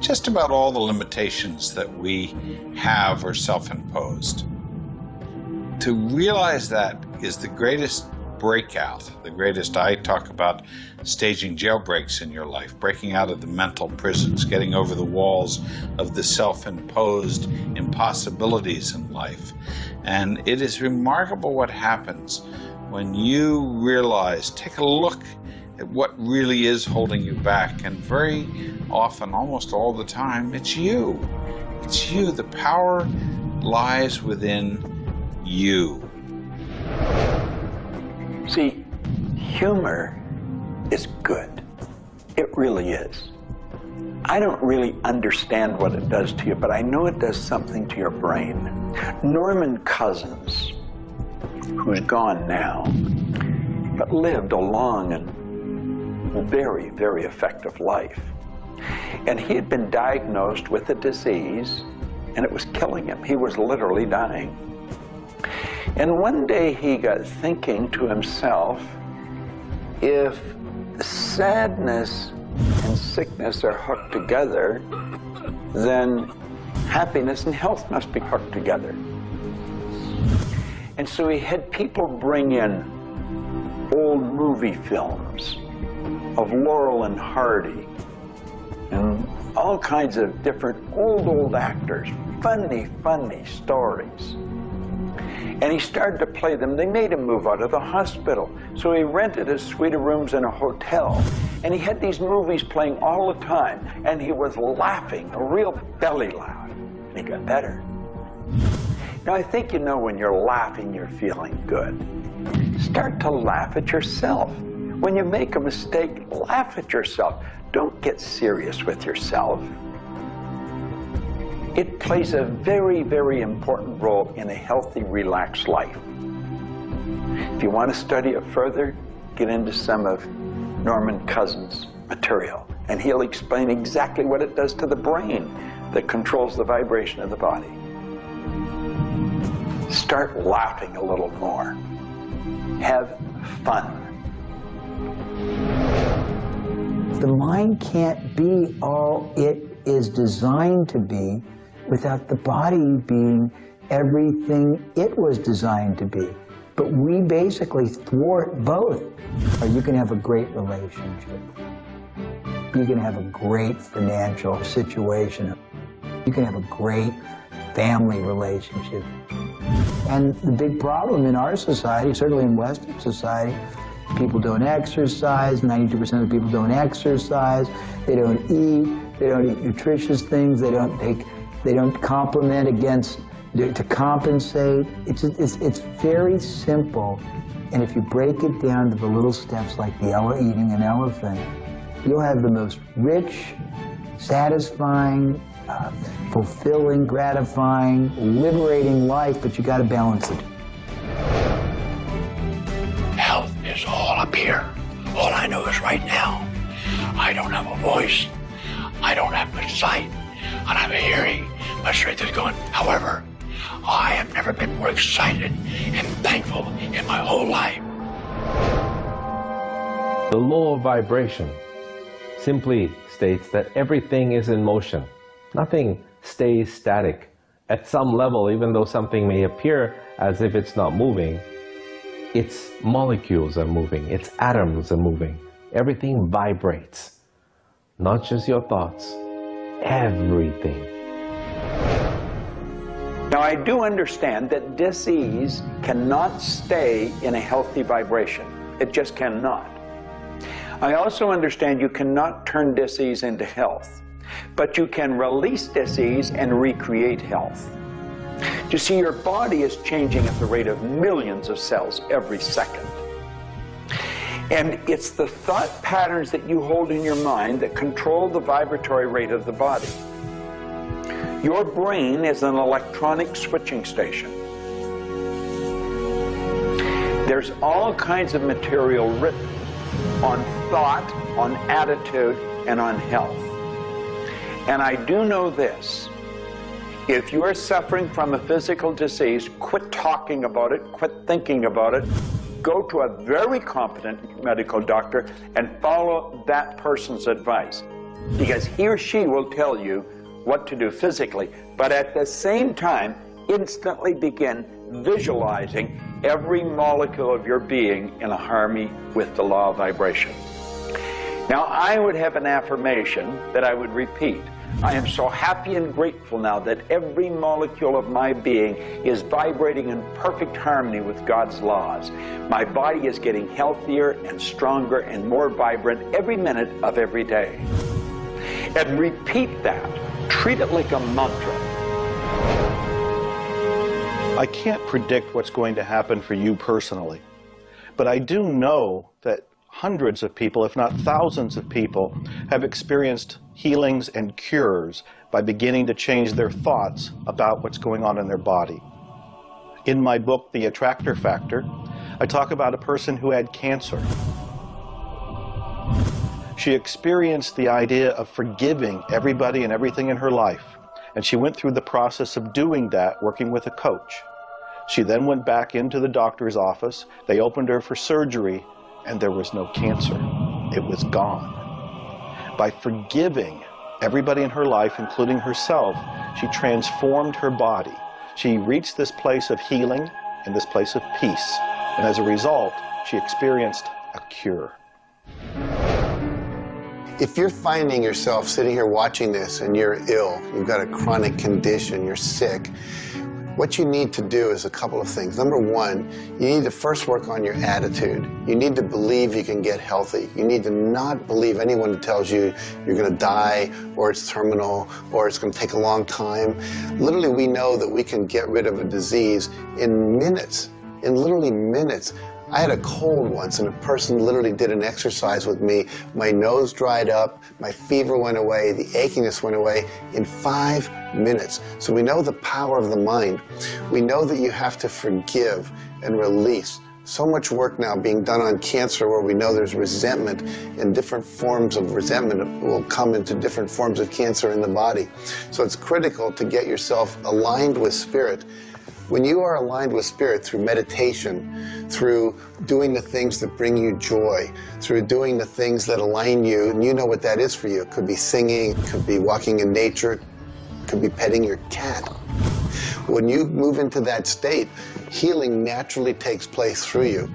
just about all the limitations that we have are self-imposed. To realize that is the greatest breakout, the greatest. I talk about staging jailbreaks in your life, breaking out of the mental prisons, getting over the walls of the self-imposed impossibilities in life. And it is remarkable what happens when you realize, take a look at what really is holding you back. And very often, almost all the time, it's you. It's you. The power lies within you. See, humor is good. It really is. I don't really understand what it does to you, but I know it does something to your brain. Norman Cousins, who's gone now, but lived a long and very, very effective life. And he had been diagnosed with a disease, and it was killing him. He was literally dying. And one day he got thinking to himself, if sadness and sickness are hooked together, then happiness and health must be hooked together. And so he had people bring in old movie films of Laurel and Hardy and all kinds of different old actors, funny stories. And he started to play them. They made him move out of the hospital. So he rented a suite of rooms in a hotel. And he had these movies playing all the time. And he was laughing, a real belly laugh. And he got better. Now, I think you know when you're laughing, you're feeling good. Start to laugh at yourself. When you make a mistake, laugh at yourself. Don't get serious with yourself. It plays a very, very important role in a healthy, relaxed life. If you want to study it further, get into some of Norman Cousins' material, and he'll explain exactly what it does to the brain that controls the vibration of the body. Start laughing a little more. Have fun. The mind can't be all it is designed to be without the body being everything it was designed to be. But we basically thwart both. Or you can have a great relationship. You can have a great financial situation. You can have a great family relationship. And the big problem in our society, certainly in Western society, people don't exercise, 92% of the people don't exercise, they don't eat nutritious things, they don't complement to compensate. It's very simple. And if you break it down to the little steps like eating an elephant, you'll have the most rich, satisfying, fulfilling, gratifying, liberating life, but you got to balance it. Health is all up here. All I know is right now, I don't have a voice, I don't have much sight, I don't have a hearing. My strength is gone. However, I have never been more excited and thankful in my whole life. The law of vibration simply states that everything is in motion. Nothing stays static. At some level, even though something may appear as if it's not moving, its molecules are moving, its atoms are moving. Everything vibrates. Not just your thoughts, everything. Now, I do understand that disease cannot stay in a healthy vibration. It just cannot. I also understand you cannot turn disease into health, but you can release disease and recreate health. You see, your body is changing at the rate of millions of cells every second. And it's the thought patterns that you hold in your mind that control the vibratory rate of the body. Your brain is an electronic switching station. There's all kinds of material written on thought, on attitude, and on health. And I do know this. If you are suffering from a physical disease, quit talking about it, quit thinking about it. Go to a very competent medical doctor and follow that person's advice. Because he or she will tell you what to do physically, but at the same time, instantly begin visualizing every molecule of your being in a harmony with the law of vibration. Now, I would have an affirmation that I would repeat. I am so happy and grateful now that every molecule of my being is vibrating in perfect harmony with God's laws. My body is getting healthier and stronger and more vibrant every minute of every day. And repeat that. Treat it like a mantra. I can't predict what's going to happen for you personally, but I do know that hundreds of people, if not thousands of people, have experienced healings and cures by beginning to change their thoughts about what's going on in their body. In my book, The Attractor Factor, I talk about a person who had cancer. She experienced the idea of forgiving everybody and everything in her life, and she went through the process of doing that working with a coach. She then went back into the doctor's office. They opened her for surgery, and there was no cancer. It was gone. By forgiving everybody in her life, including herself, she transformed her body. She reached this place of healing and this place of peace. And as a result, she experienced a cure. If you're finding yourself sitting here watching this and you're ill, you've got a chronic condition, you're sick, what you need to do is a couple of things. Number one, you need to first work on your attitude. You need to believe you can get healthy. You need to not believe anyone who tells you you're going to die, or it's terminal, or it's going to take a long time. Literally, we know that we can get rid of a disease in minutes, in literally minutes. I had a cold once, and a person literally did an exercise with me. My nose dried up, my fever went away, the achiness went away in 5 minutes. So we know the power of the mind. We know that you have to forgive and release. So much work now being done on cancer where we know there's resentment, and different forms of resentment will come into different forms of cancer in the body. So it's critical to get yourself aligned with spirit. When you are aligned with spirit through meditation, through doing the things that bring you joy, through doing the things that align you, and you know what that is for you. It could be singing, it could be walking in nature, it could be petting your cat. When you move into that state, healing naturally takes place through you.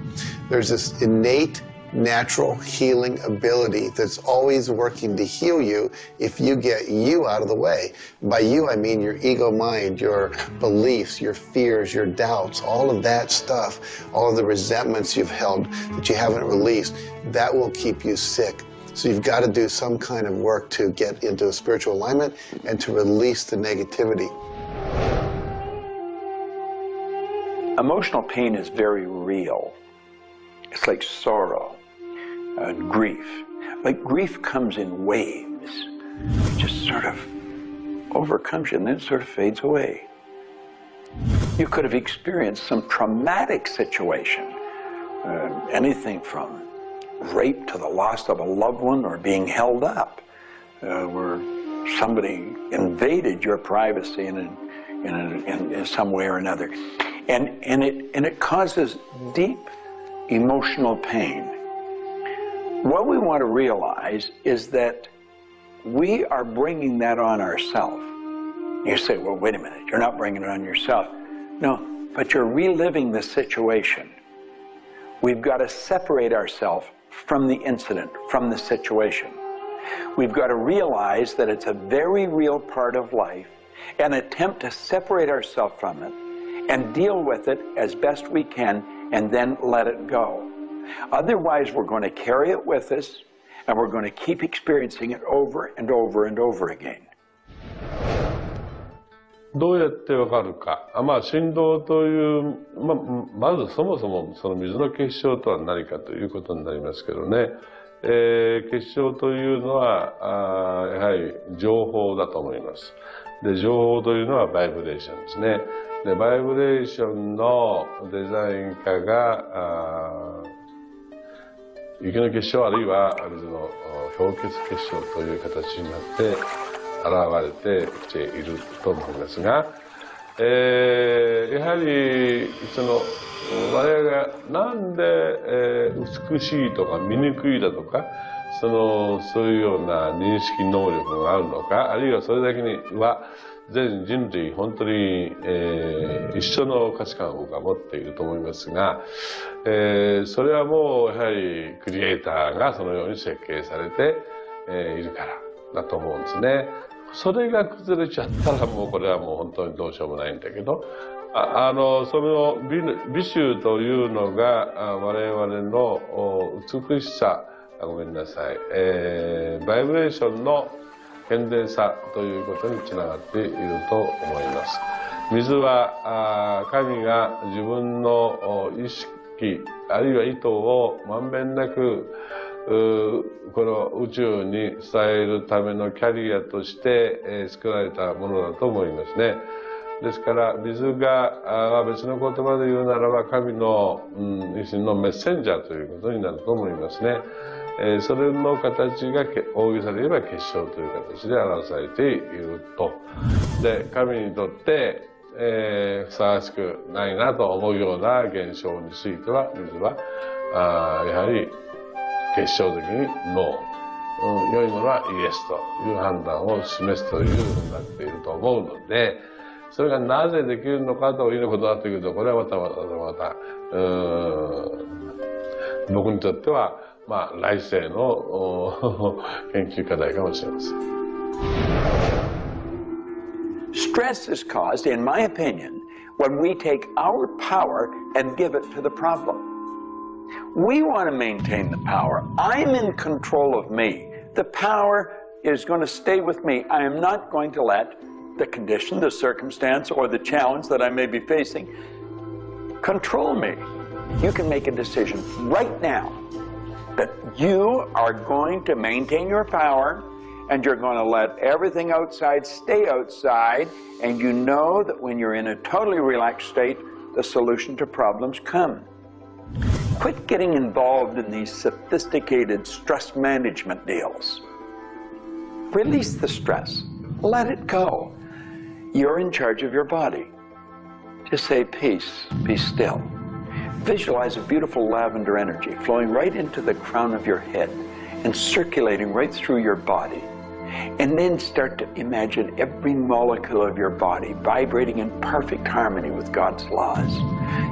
There's this innate, natural healing ability that's always working to heal you if you get you out of the way. By you, I mean your ego mind, your beliefs, your fears, your doubts, all of that stuff, all of the resentments you've held that you haven't released, that will keep you sick. So you've got to do some kind of work to get into a spiritual alignment and to release the negativity. Emotional pain is very real. It's like sorrow and grief. Like grief comes in waves. It just sort of overcomes you and then it sort of fades away. You could have experienced some traumatic situation, anything from rape to the loss of a loved one or being held up, where somebody invaded your privacy in some way or another. And it causes deep emotional pain. What we want to realize is that we are bringing that on ourselves. You say, well, wait a minute, you're not bringing it on yourself. No, but you're reliving the situation. We've got to separate ourselves from the incident, from the situation. We've got to realize that it's a very real part of life and attempt to separate ourselves from it and deal with it as best we can and then let it go. Otherwise, we're going to carry it with us and we're going to keep experiencing it over and over and over again. どうやってわかるか。振動という、まずそもそもその水の結晶とは何かということになりますけどね。結晶というのは、やはり情報だと思います。で、情報というのはバイブレーションですね。で、バイブレーションのデザイン家が、雪の結晶あるいは水の氷結結晶という形になって現れてきていると思いますが、やはり我々がなんで美しいとか醜いだとかそういうような認識能力があるのか、あるいはそれだけには全人類本当に、一緒の価値観を僕は持っていると思いますが、それはもうやはりクリエイターがそのように設計されて、いるからだと思うんですね。それが崩れちゃったらもうこれはもう本当にどうしようもないんだけど、その美醜というのが我々の美しさ、ごめんなさい、バイブレーションの健全さということにつながっていると思います。水は神が自分の意識識、あるいは意図をまんべんなくこの宇宙に伝えるためのキャリアとして、作られたものだと思いますね。ですから水が別の言葉で言うならば神の、一種のメッセンジャーということになると思いますね。それの形が大げさで言えば結晶という形で表されていると。で、神にとってふさわしくないなと思うような現象については水はやはり結晶的にノー、良いものはイエスという判断を示すというふうになっていると思うので、それがなぜできるのかということになってくると、これはまた僕にとっては来世の研究課題かもしれません。Stress is caused, in my opinion, when we take our power and give it to the problem. We want to maintain the power. I'm in control of me. The power is going to stay with me. I am not going to let the condition, the circumstance, or the challenge that I may be facing control me. You can make a decision right now that you are going to maintain your power and you're going to let everything outside stay outside, and you know that when you're in a totally relaxed state, the solution to problems come. Quit getting involved in these sophisticated stress management deals. Release the stress. Let it go. You're in charge of your body. Just say, peace, be still. Visualize a beautiful lavender energy flowing right into the crown of your head and circulating right through your body. And then start to imagine every molecule of your body vibrating in perfect harmony with God's laws.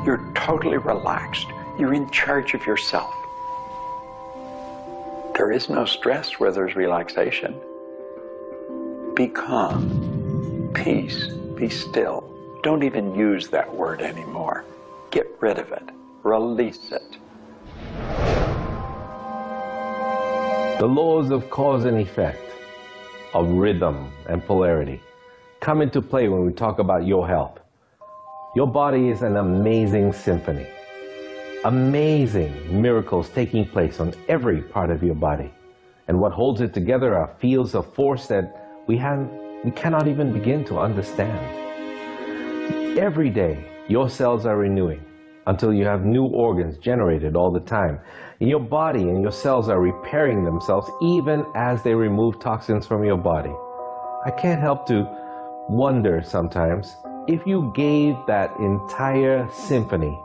You're totally relaxed. You're in charge of yourself. There is no stress where there's relaxation. Be calm, peace, be still. Don't even use that word anymore. Get rid of it. Release it. The laws of cause and effect, of rhythm and polarity, come into play when we talk about your health. Your body is an amazing symphony. Amazing miracles taking place on every part of your body. And what holds it together are fields of force that we cannot even begin to understand. Every day, your cells are renewing until you have new organs generated all the time. And your body and your cells are repairing themselves even as they remove toxins from your body. I can't help to wonder sometimes if you gave that entire symphony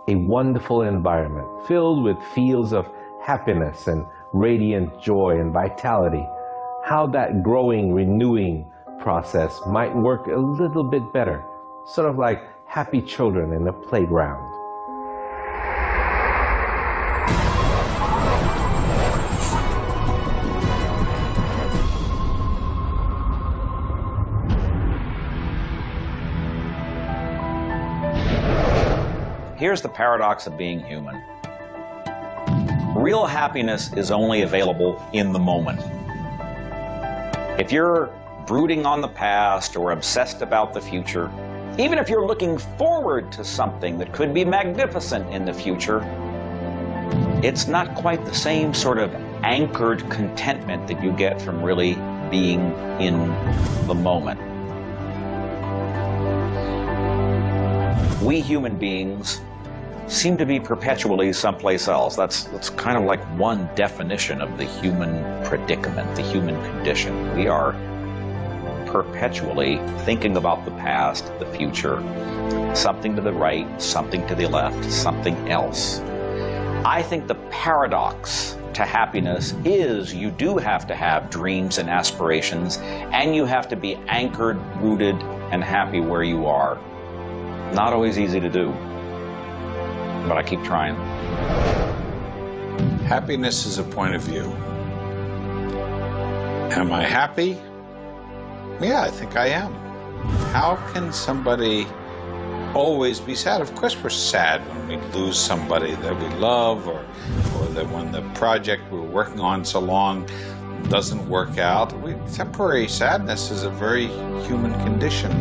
a wonderful environment filled with fields of happiness and radiant joy and vitality, how that growing, renewing process might work a little bit better, sort of like happy children in a playground. Here's the paradox of being human. Real happiness is only available in the moment. If you're brooding on the past or obsessed about the future, even if you're looking forward to something that could be magnificent in the future, it's not quite the same sort of anchored contentment that you get from really being in the moment. We human beings seem to be perpetually someplace else. That's kind of like one definition of the human predicament, the human condition. We are perpetually thinking about the past, the future, something to the right, something to the left, something else. I think the paradox to happiness is you do have to have dreams and aspirations, and you have to be anchored, rooted, and happy where you are. Not always easy to do, but I keep trying. Happiness is a point of view. Am I happy? Yeah, I think I am. How can somebody always be sad? Of course we're sad when we lose somebody that we love, or that when the project we're working on so long doesn't work out. Temporary sadness is a very human condition.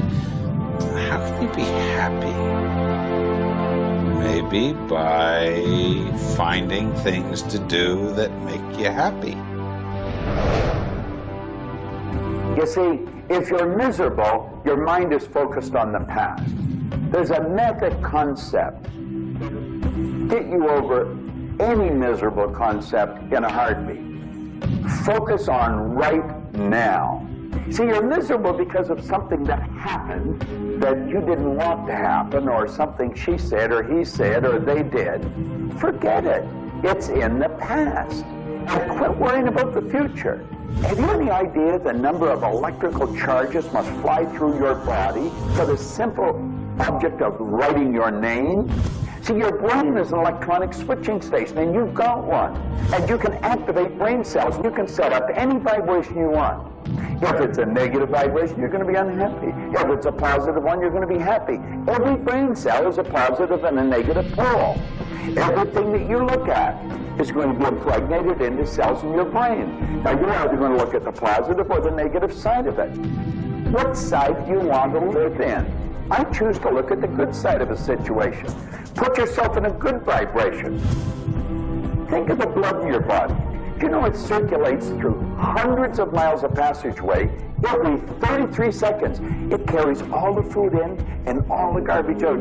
How can you be happy? Maybe by finding things to do that make you happy. You see, if you're miserable, your mind is focused on the past. There's a method concept. Get you over any miserable concept in a heartbeat. Focus on right now. See, you're miserable because of something that happened that you didn't want to happen, or something she said or he said or they did. Forget it. It's in the past. And quit worrying about the future. Have you any idea the number of electrical charges must fly through your body for the simple object of writing your name? See, your brain is an electronic switching station, and you've got one. And you can activate brain cells. You can set up any vibration you want. If it's a negative vibration, you're going to be unhappy. If it's a positive one, you're going to be happy. Every brain cell is a positive and a negative pole. Everything that you look at is going to be impregnated into cells in your brain. Now, you're either going to look at the positive or the negative side of it. What side do you want to live in? I choose to look at the good side of a situation. Put yourself in a good vibration. Think of the blood in your body. Do you know it circulates through hundreds of miles of passageway every 33 seconds? It carries all the food in and all the garbage out.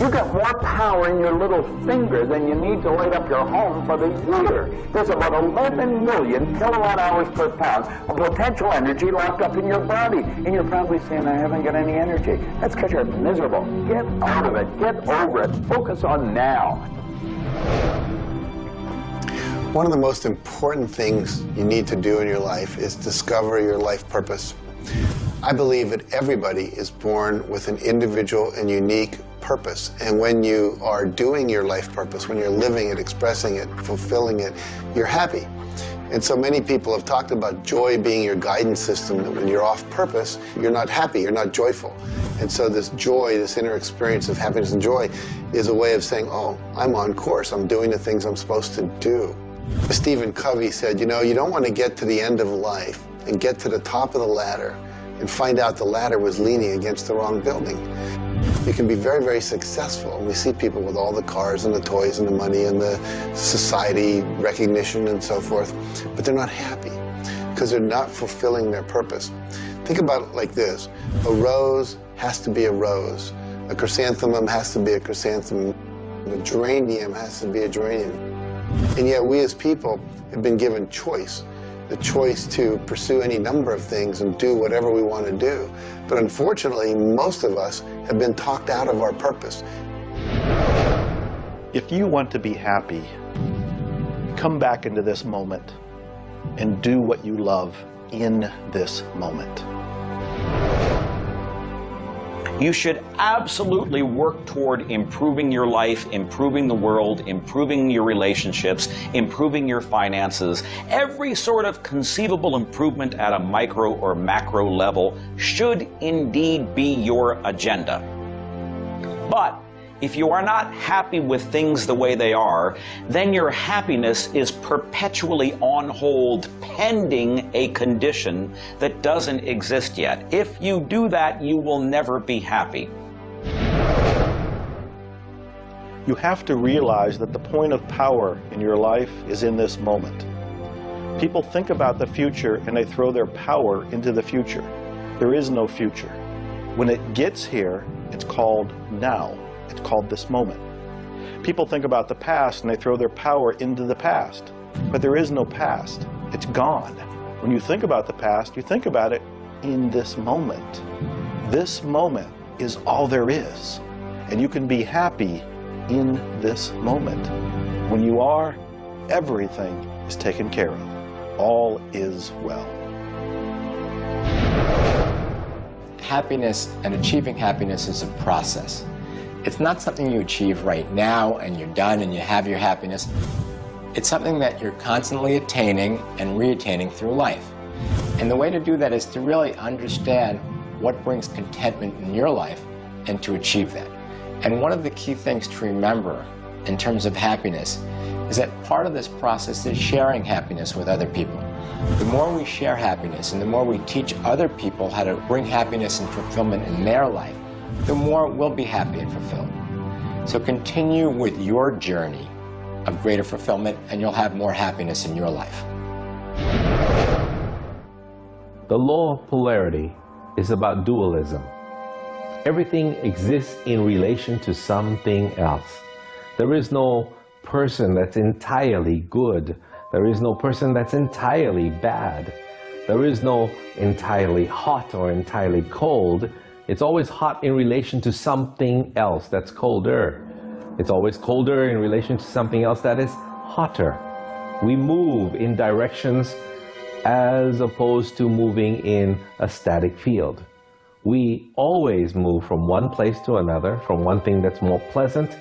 You've got more power in your little finger than you need to light up your home for the year. There's about 11 million kilowatt hours per pound of potential energy locked up in your body. And you're probably saying, I haven't got any energy. That's because you're miserable. Get out of it. Get over it. Focus on now. One of the most important things you need to do in your life is discover your life purpose. I believe that everybody is born with an individual and unique purpose. And when you are doing your life purpose, when you're living it, expressing it, fulfilling it, you're happy. And so many people have talked about joy being your guidance system, that when you're off purpose, you're not happy, you're not joyful. And so this joy, this inner experience of happiness and joy is a way of saying, oh, I'm on course, I'm doing the things I'm supposed to do. Stephen Covey said, you know, you don't want to get to the end of life and get to the top of the ladder and find out the ladder was leaning against the wrong building. You can be very, very successful. We see people with all the cars and the toys and the money and the society recognition and so forth, but they're not happy because they're not fulfilling their purpose. Think about it like this. A rose has to be a rose. A chrysanthemum has to be a chrysanthemum. A geranium has to be a geranium. And yet we as people have been given choice. The choice to pursue any number of things and do whatever we want to do. But unfortunately, most of us have been talked out of our purpose. If you want to be happy, come back into this moment and do what you love in this moment. You should absolutely work toward improving your life, improving the world, improving your relationships, improving your finances. Every sort of conceivable improvement at a micro or macro level should indeed be your agenda. But if you are not happy with things the way they are, then your happiness is perpetually on hold pending a condition that doesn't exist yet. If you do that, you will never be happy. You have to realize that the point of power in your life is in this moment. People think about the future and they throw their power into the future. There is no future. When it gets here, it's called now. It's called this moment. People think about the past and they throw their power into the past. But there is no past. It's gone. When you think about the past, you think about it in this moment. This moment is all there is. And you can be happy in this moment. When you are, everything is taken care of. All is well. Happiness and achieving happiness is a process. It's not something you achieve right now and you're done and you have your happiness. It's something that you're constantly attaining and re-attaining through life. And the way to do that is to really understand what brings contentment in your life and to achieve that. And one of the key things to remember in terms of happiness is that part of this process is sharing happiness with other people. The more we share happiness and the more we teach other people how to bring happiness and fulfillment in their life, the more we'll be happy and fulfilled. So continue with your journey of greater fulfillment, and you'll have more happiness in your life. The law of polarity is about dualism. Everything exists in relation to something else. There is no person that's entirely good. There is no person that's entirely bad. There is no entirely hot or entirely cold. It's always hot in relation to something else that's colder. It's always colder in relation to something else that is hotter. We move in directions as opposed to moving in a static field. We always move from one place to another, from one thing that's more pleasant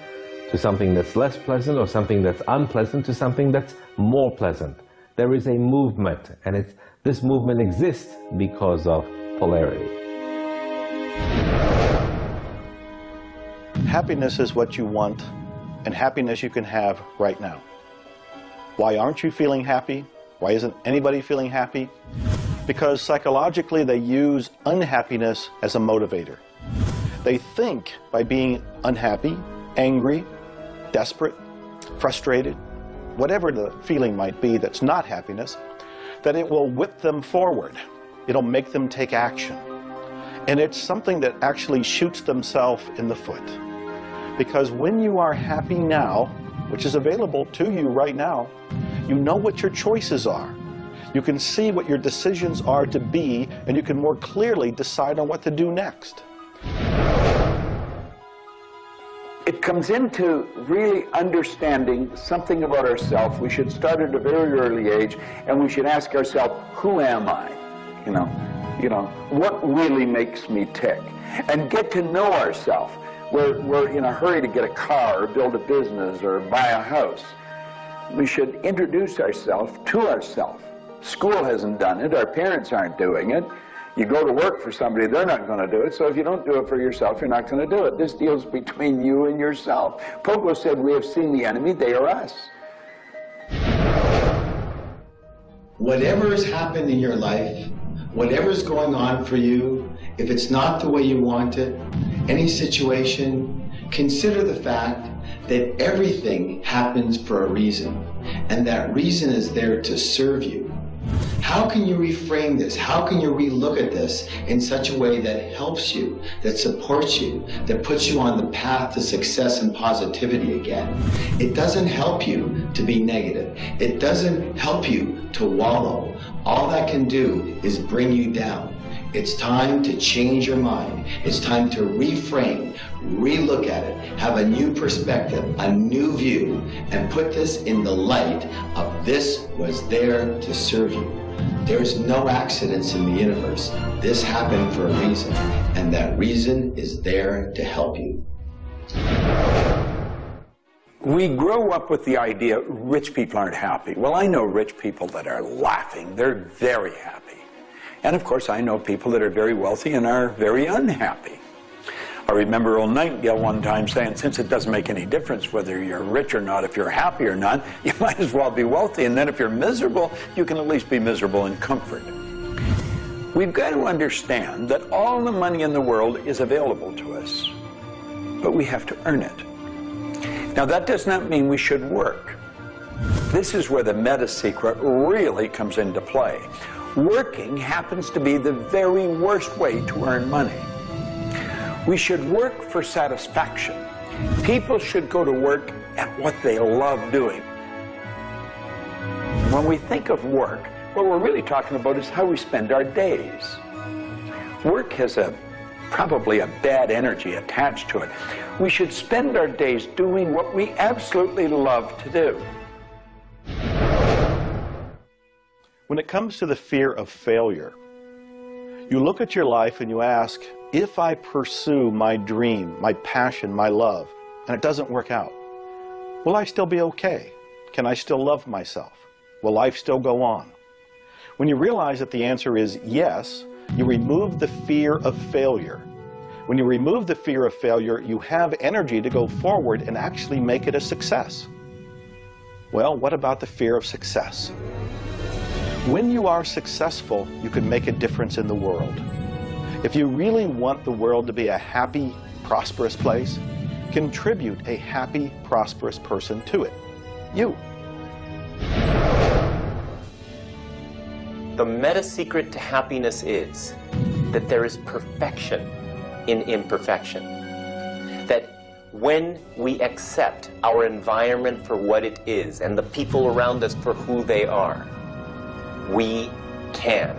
to something that's less pleasant, or something that's unpleasant to something that's more pleasant. There is a movement, and this movement exists because of polarity. Happiness is what you want, and happiness you can have right now. Why aren't you feeling happy? Why isn't anybody feeling happy? Because psychologically they use unhappiness as a motivator. They think by being unhappy, angry, desperate, frustrated, whatever the feeling might be that's not happiness, that it will whip them forward. It'll make them take action. And it's something that actually shoots themselves in the foot. Because when you are happy now, which is available to you right now, you know what your choices are. You can see what your decisions are to be, and you can more clearly decide on what to do next. It comes into really understanding something about ourselves. We should start at a very early age, and we should ask ourselves, who am I? You know, what really makes me tick? And get to know ourselves. We're in a hurry to get a car or build a business or buy a house. We should introduce ourselves to ourselves. School hasn't done it. Our parents aren't doing it. You go to work for somebody, they're not going to do it. So if you don't do it for yourself, you're not going to do it. This deals between you and yourself. Pogo said, we have seen the enemy, they are us. Whatever has happened in your life, whatever's going on for you, if it's not the way you want it, any situation, consider the fact that everything happens for a reason, and that reason is there to serve you. How can you reframe this? How can you relook at this in such a way that helps you, that supports you, that puts you on the path to success and positivity again? It doesn't help you to be negative. It doesn't help you to wallow. All that can do is bring you down. It's time to change your mind. It's time to reframe, relook at it, have a new perspective, a new view, and put this in the light of this was there to serve you. There's no accidents in the universe. This happened for a reason, and that reason is there to help you. We grow up with the idea rich people aren't happy. Well, I know rich people that are laughing. They're very happy. And of course, I know people that are very wealthy and are very unhappy. I remember Earl Nightingale one time saying, since it doesn't make any difference whether you're rich or not, if you're happy or not, you might as well be wealthy. And then if you're miserable, you can at least be miserable in comfort. We've got to understand that all the money in the world is available to us, but we have to earn it. Now, that does not mean we should work. This is where the meta secret really comes into play. Working happens to be the very worst way to earn money. We should work for satisfaction. People should go to work at what they love doing. When we think of work, what we're really talking about is how we spend our days. Work has probably a bad energy attached to it. We should spend our days doing what we absolutely love to do. When it comes to the fear of failure, you look at your life and you ask, if I pursue my dream, my passion, my love, and it doesn't work out, will I still be okay? Can I still love myself? Will life still go on? When you realize that the answer is yes, you remove the fear of failure. When you remove the fear of failure, you have energy to go forward and actually make it a success. Well, what about the fear of success? When you are successful, you can make a difference in the world. If you really want the world to be a happy, prosperous place, Contribute a happy, prosperous person to it. You. The meta secret to happiness is that there is perfection in imperfection. That when we accept our environment for what it is and the people around us for who they are, we can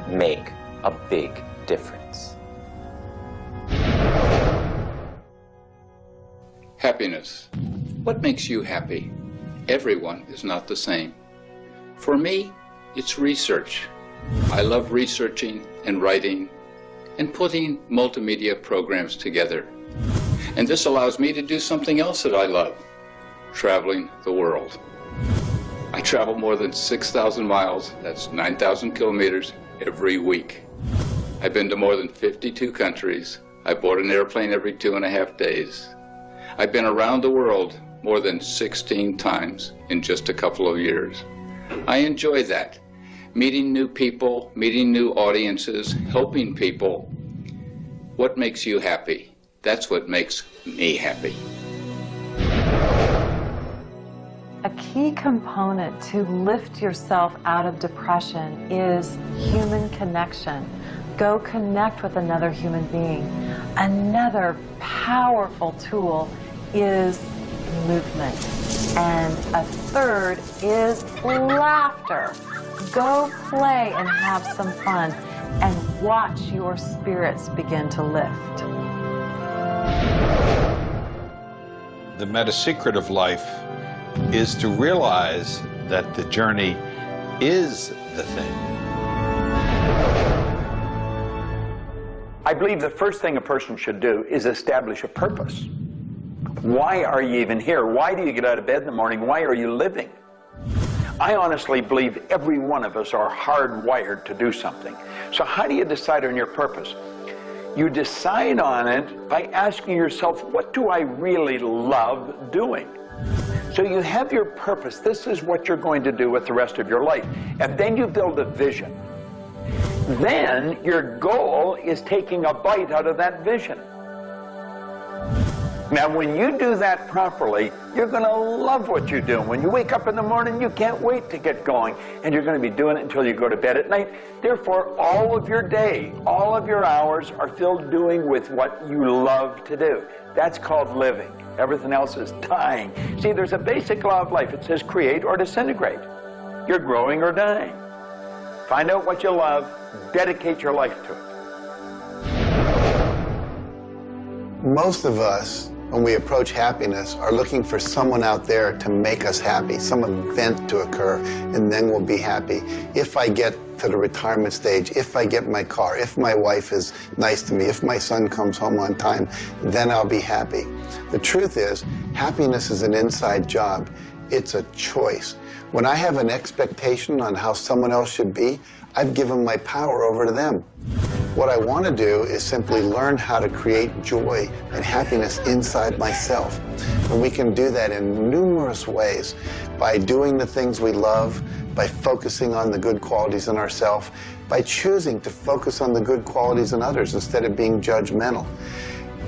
make a big difference. Happiness. What makes you happy? Everyone is not the same. For me, it's research. I love researching and writing and putting multimedia programs together. And this allows me to do something else that I love, traveling the world. I travel more than 6,000 miles, that's 9,000 kilometers, every week. I've been to more than 52 countries. I board an airplane every 2.5 days. I've been around the world more than 16 times in just a couple of years. I enjoy that. Meeting new people, meeting new audiences, helping people. What makes you happy? That's what makes me happy. A key component to lift yourself out of depression is human connection. Go connect with another human being. Another powerful tool is movement. And a third is laughter. Go play and have some fun and watch your spirits begin to lift. The meta secret of life is to realize that the journey is the thing. I believe the first thing a person should do is establish a purpose. Why are you even here? Why do you get out of bed in the morning? Why are you living? I honestly believe every one of us are hardwired to do something. So how do you decide on your purpose? You decide on it by asking yourself, what do I really love doing? So you have your purpose. This is what you're going to do with the rest of your life. And then you build a vision. Then your goal is taking a bite out of that vision. Now, when you do that properly, you're going to love what you do. When you wake up in the morning, you can't wait to get going. And you're going to be doing it until you go to bed at night. Therefore, all of your day, all of your hours are filled doing with what you love to do. That's called living. Everything else is dying. See, there's a basic law of life. It says create or disintegrate. You're growing or dying. Find out what you love. Dedicate your life to it. Most of us, when we approach happiness, are looking for someone out there to make us happy, some event to occur, and then we'll be happy. If I get to the retirement stage, if I get my car, if my wife is nice to me, if my son comes home on time, then I'll be happy. The truth is, happiness is an inside job. It's a choice. When I have an expectation on how someone else should be, I've given my power over to them. What I want to do is simply learn how to create joy and happiness inside myself. And we can do that in numerous ways, by doing the things we love, by focusing on the good qualities in ourselves, by choosing to focus on the good qualities in others instead of being judgmental.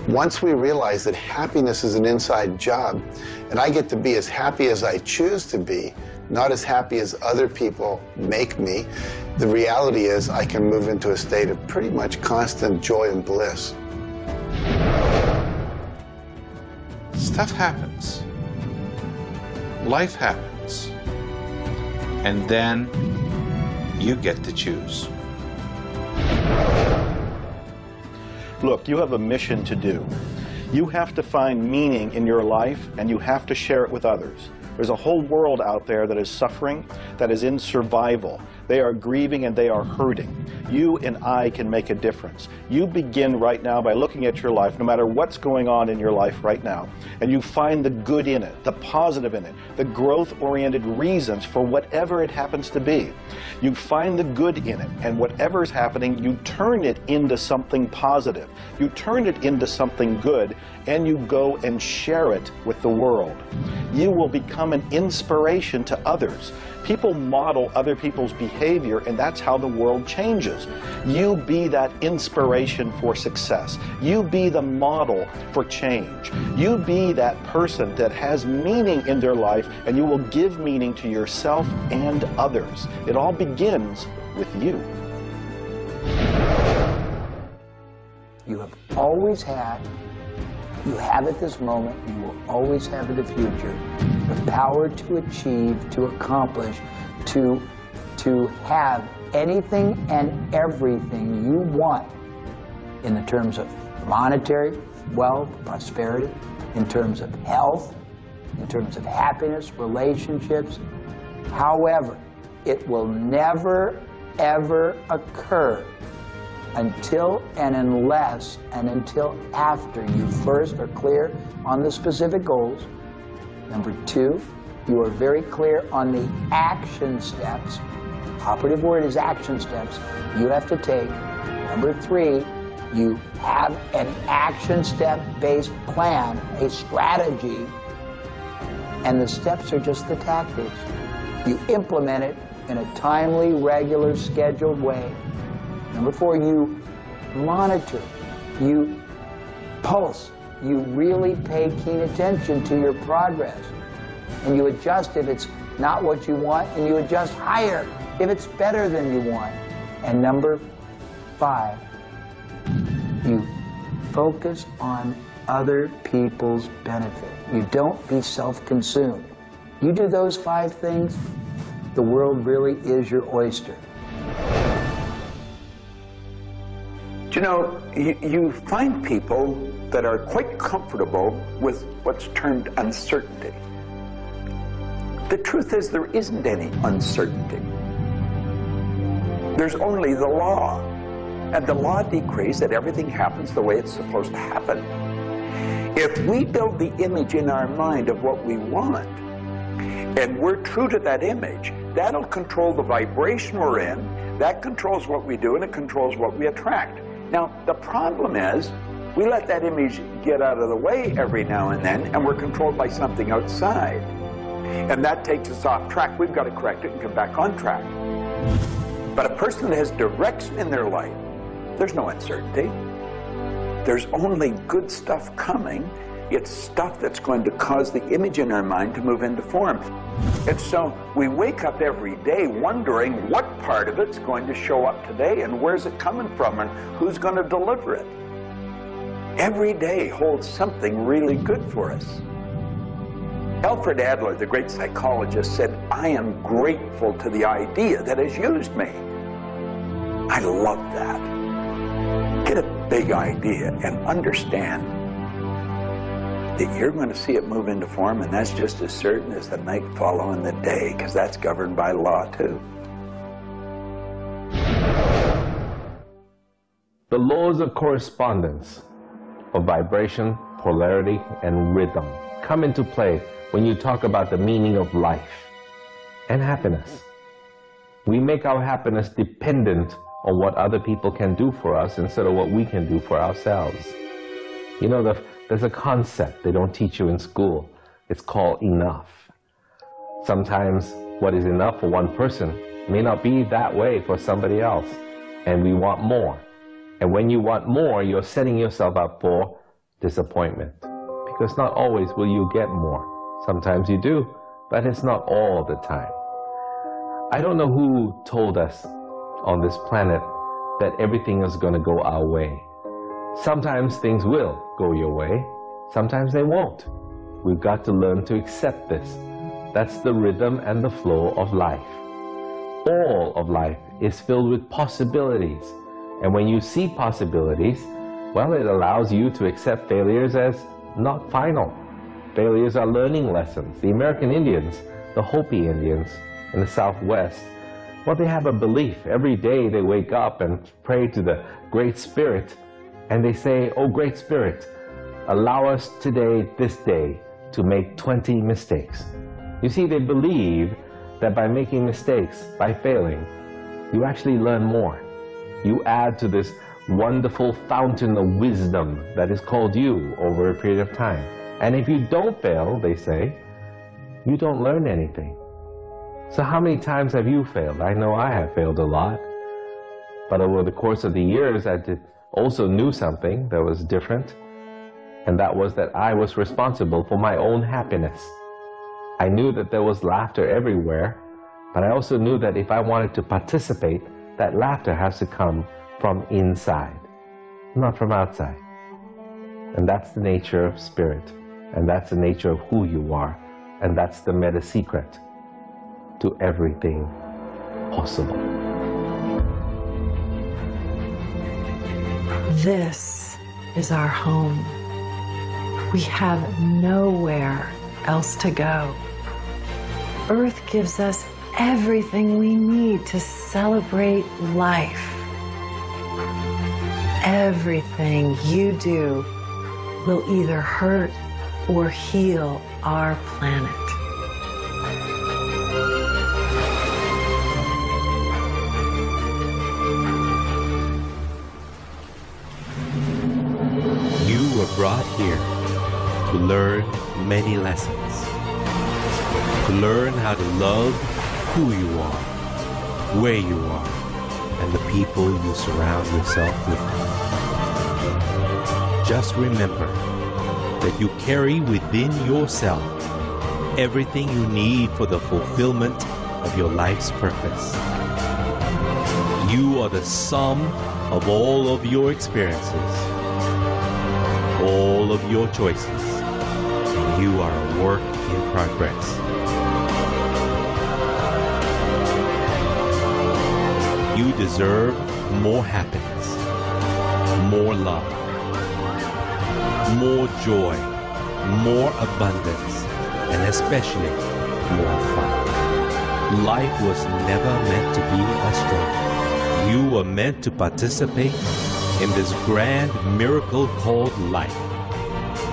Once we realize that happiness is an inside job, and I get to be as happy as I choose to be, not as happy as other people make me, the reality is I can move into a state of pretty much constant joy and bliss. Stuff happens. Life happens. And then you get to choose. Look, you have a mission to do. You have to find meaning in your life, and you have to share it with others. There's a whole world out there that is suffering, that is in survival. They are grieving and they are hurting. You and I can make a difference. You begin right now by looking at your life, no matter what's going on in your life right now, and you find the good in it, the positive in it, the growth-oriented reasons for whatever it happens to be. You find the good in it, and whatever is happening, you turn it into something positive. You turn it into something good, and you go and share it with the world. You will become an inspiration to others. People model other people's behavior, and that's how the world changes. You be that inspiration for success. You be the model for change. You be that person that has meaning in their life, and you will give meaning to yourself and others. It all begins with you. You have always had, you have at this moment, you will always have in the future, the power to achieve, to accomplish, to have anything and everything you want in the terms of monetary wealth, prosperity, in terms of health, in terms of happiness, relationships. However, it will never, ever occur until and unless and until after you first are clear on the specific goals. Number two, you are very clear on the action steps. Operative word is action steps you have to take. Number three, you have an action step-based plan, a strategy, and the steps are just the tactics. You implement it in a timely, regular, scheduled way. Number four, you monitor, you pulse, you really pay keen attention to your progress, and you adjust if it's not what you want, and you adjust higher if it's better than you want. And number five, you focus on other people's benefit. You don't be self-consumed. You do those five things, the world really is your oyster. You know, you find people that are quite comfortable with what's termed uncertainty. The truth is there isn't any uncertainty. There's only the law. And the law decrees that everything happens the way it's supposed to happen. If we build the image in our mind of what we want, and we're true to that image, that'll control the vibration we're in, that controls what we do, and it controls what we attract. Now, the problem is, we let that image get out of the way every now and then, and we're controlled by something outside. And that takes us off track. We've got to correct it and come back on track. But a person that has direction in their life, there's no uncertainty. There's only good stuff coming. It's stuff that's going to cause the image in our mind to move into form. And so we wake up every day wondering what part of it's going to show up today and where's it coming from and who's going to deliver it. Every day holds something really good for us. Alfred Adler, the great psychologist, said, "I am grateful to the idea that has used me." I love that. Get a big idea and understand that you're going to see it move into form, and that's just as certain as the night following the day, because that's governed by law too. The laws of correspondence, of vibration, polarity, and rhythm come into play when you talk about the meaning of life and happiness. We make our happiness dependent on what other people can do for us instead of what we can do for ourselves. You know, there's a concept they don't teach you in school. It's called enough. Sometimes what is enough for one person may not be that way for somebody else, and we want more. And when you want more, you're setting yourself up for disappointment, because not always will you get more. Sometimes you do, but it's not all the time. I don't know who told us on this planet that everything is going to go our way. Sometimes things will go your way, sometimes they won't. We've got to learn to accept this. That's the rhythm and the flow of life. All of life is filled with possibilities. And when you see possibilities, well, it allows you to accept failures as not final. Failures are learning lessons. The American Indians, the Hopi Indians in the Southwest, well, they have a belief. Every day they wake up and pray to the Great Spirit, and they say, "Oh, Great Spirit, allow us today, this day, to make 20 mistakes." You see, they believe that by making mistakes, by failing, you actually learn more. You add to this wonderful fountain of wisdom that is called you over a period of time. And if you don't fail, they say, you don't learn anything. So how many times have you failed? I know I have failed a lot. But over the course of the years, I also knew something that was different. And that was that I was responsible for my own happiness. I knew that there was laughter everywhere, but I also knew that if I wanted to participate, that laughter has to come from inside, not from outside. And that's the nature of spirit, and that's the nature of who you are, and that's the meta secret to everything possible. This is our home. We have nowhere else to go. Earth gives us everything we need to celebrate life. Everything you do will either hurt or heal our planet. You were brought here to learn many lessons. To learn how to love who you are, where you are, and the people you surround yourself with. Just remember that you carry within yourself everything you need for the fulfillment of your life's purpose. You are the sum of all of your experiences, all of your choices, and you are a work in progress. You deserve more happiness, more love, more joy, more abundance, and especially more fun. Life was never meant to be a struggle. You were meant to participate in this grand miracle called life.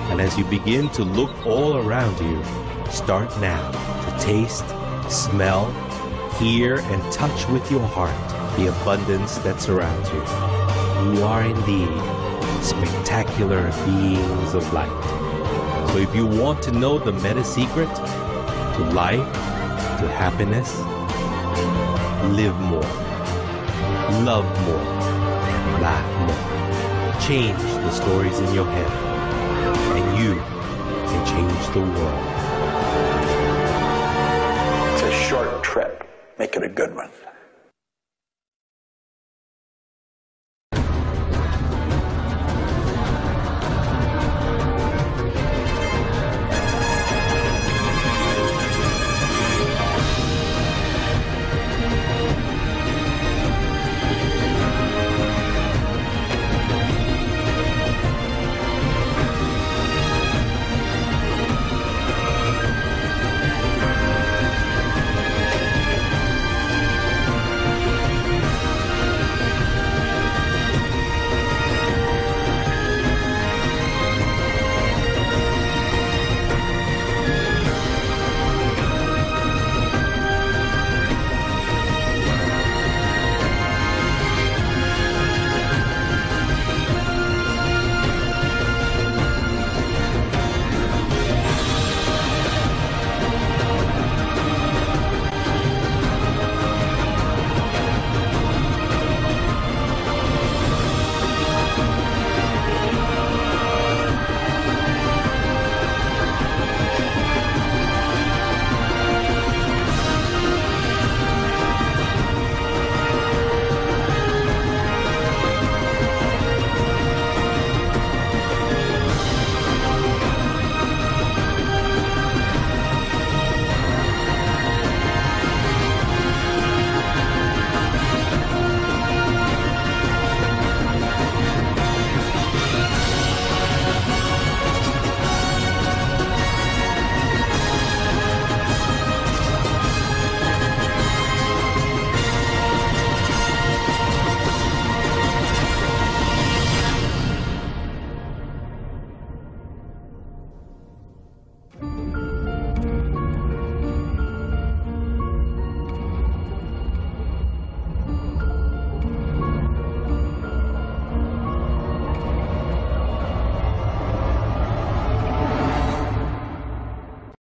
And as you begin to look all around you, start now to taste, smell, hear, and touch with your heart the abundance that surrounds you. You are indeed spectacular beings of light. So if you want to know the meta secret to life, to happiness, live more, love more, laugh more. Change the stories in your head, and you can change the world. It's a short trip. Make it a good one.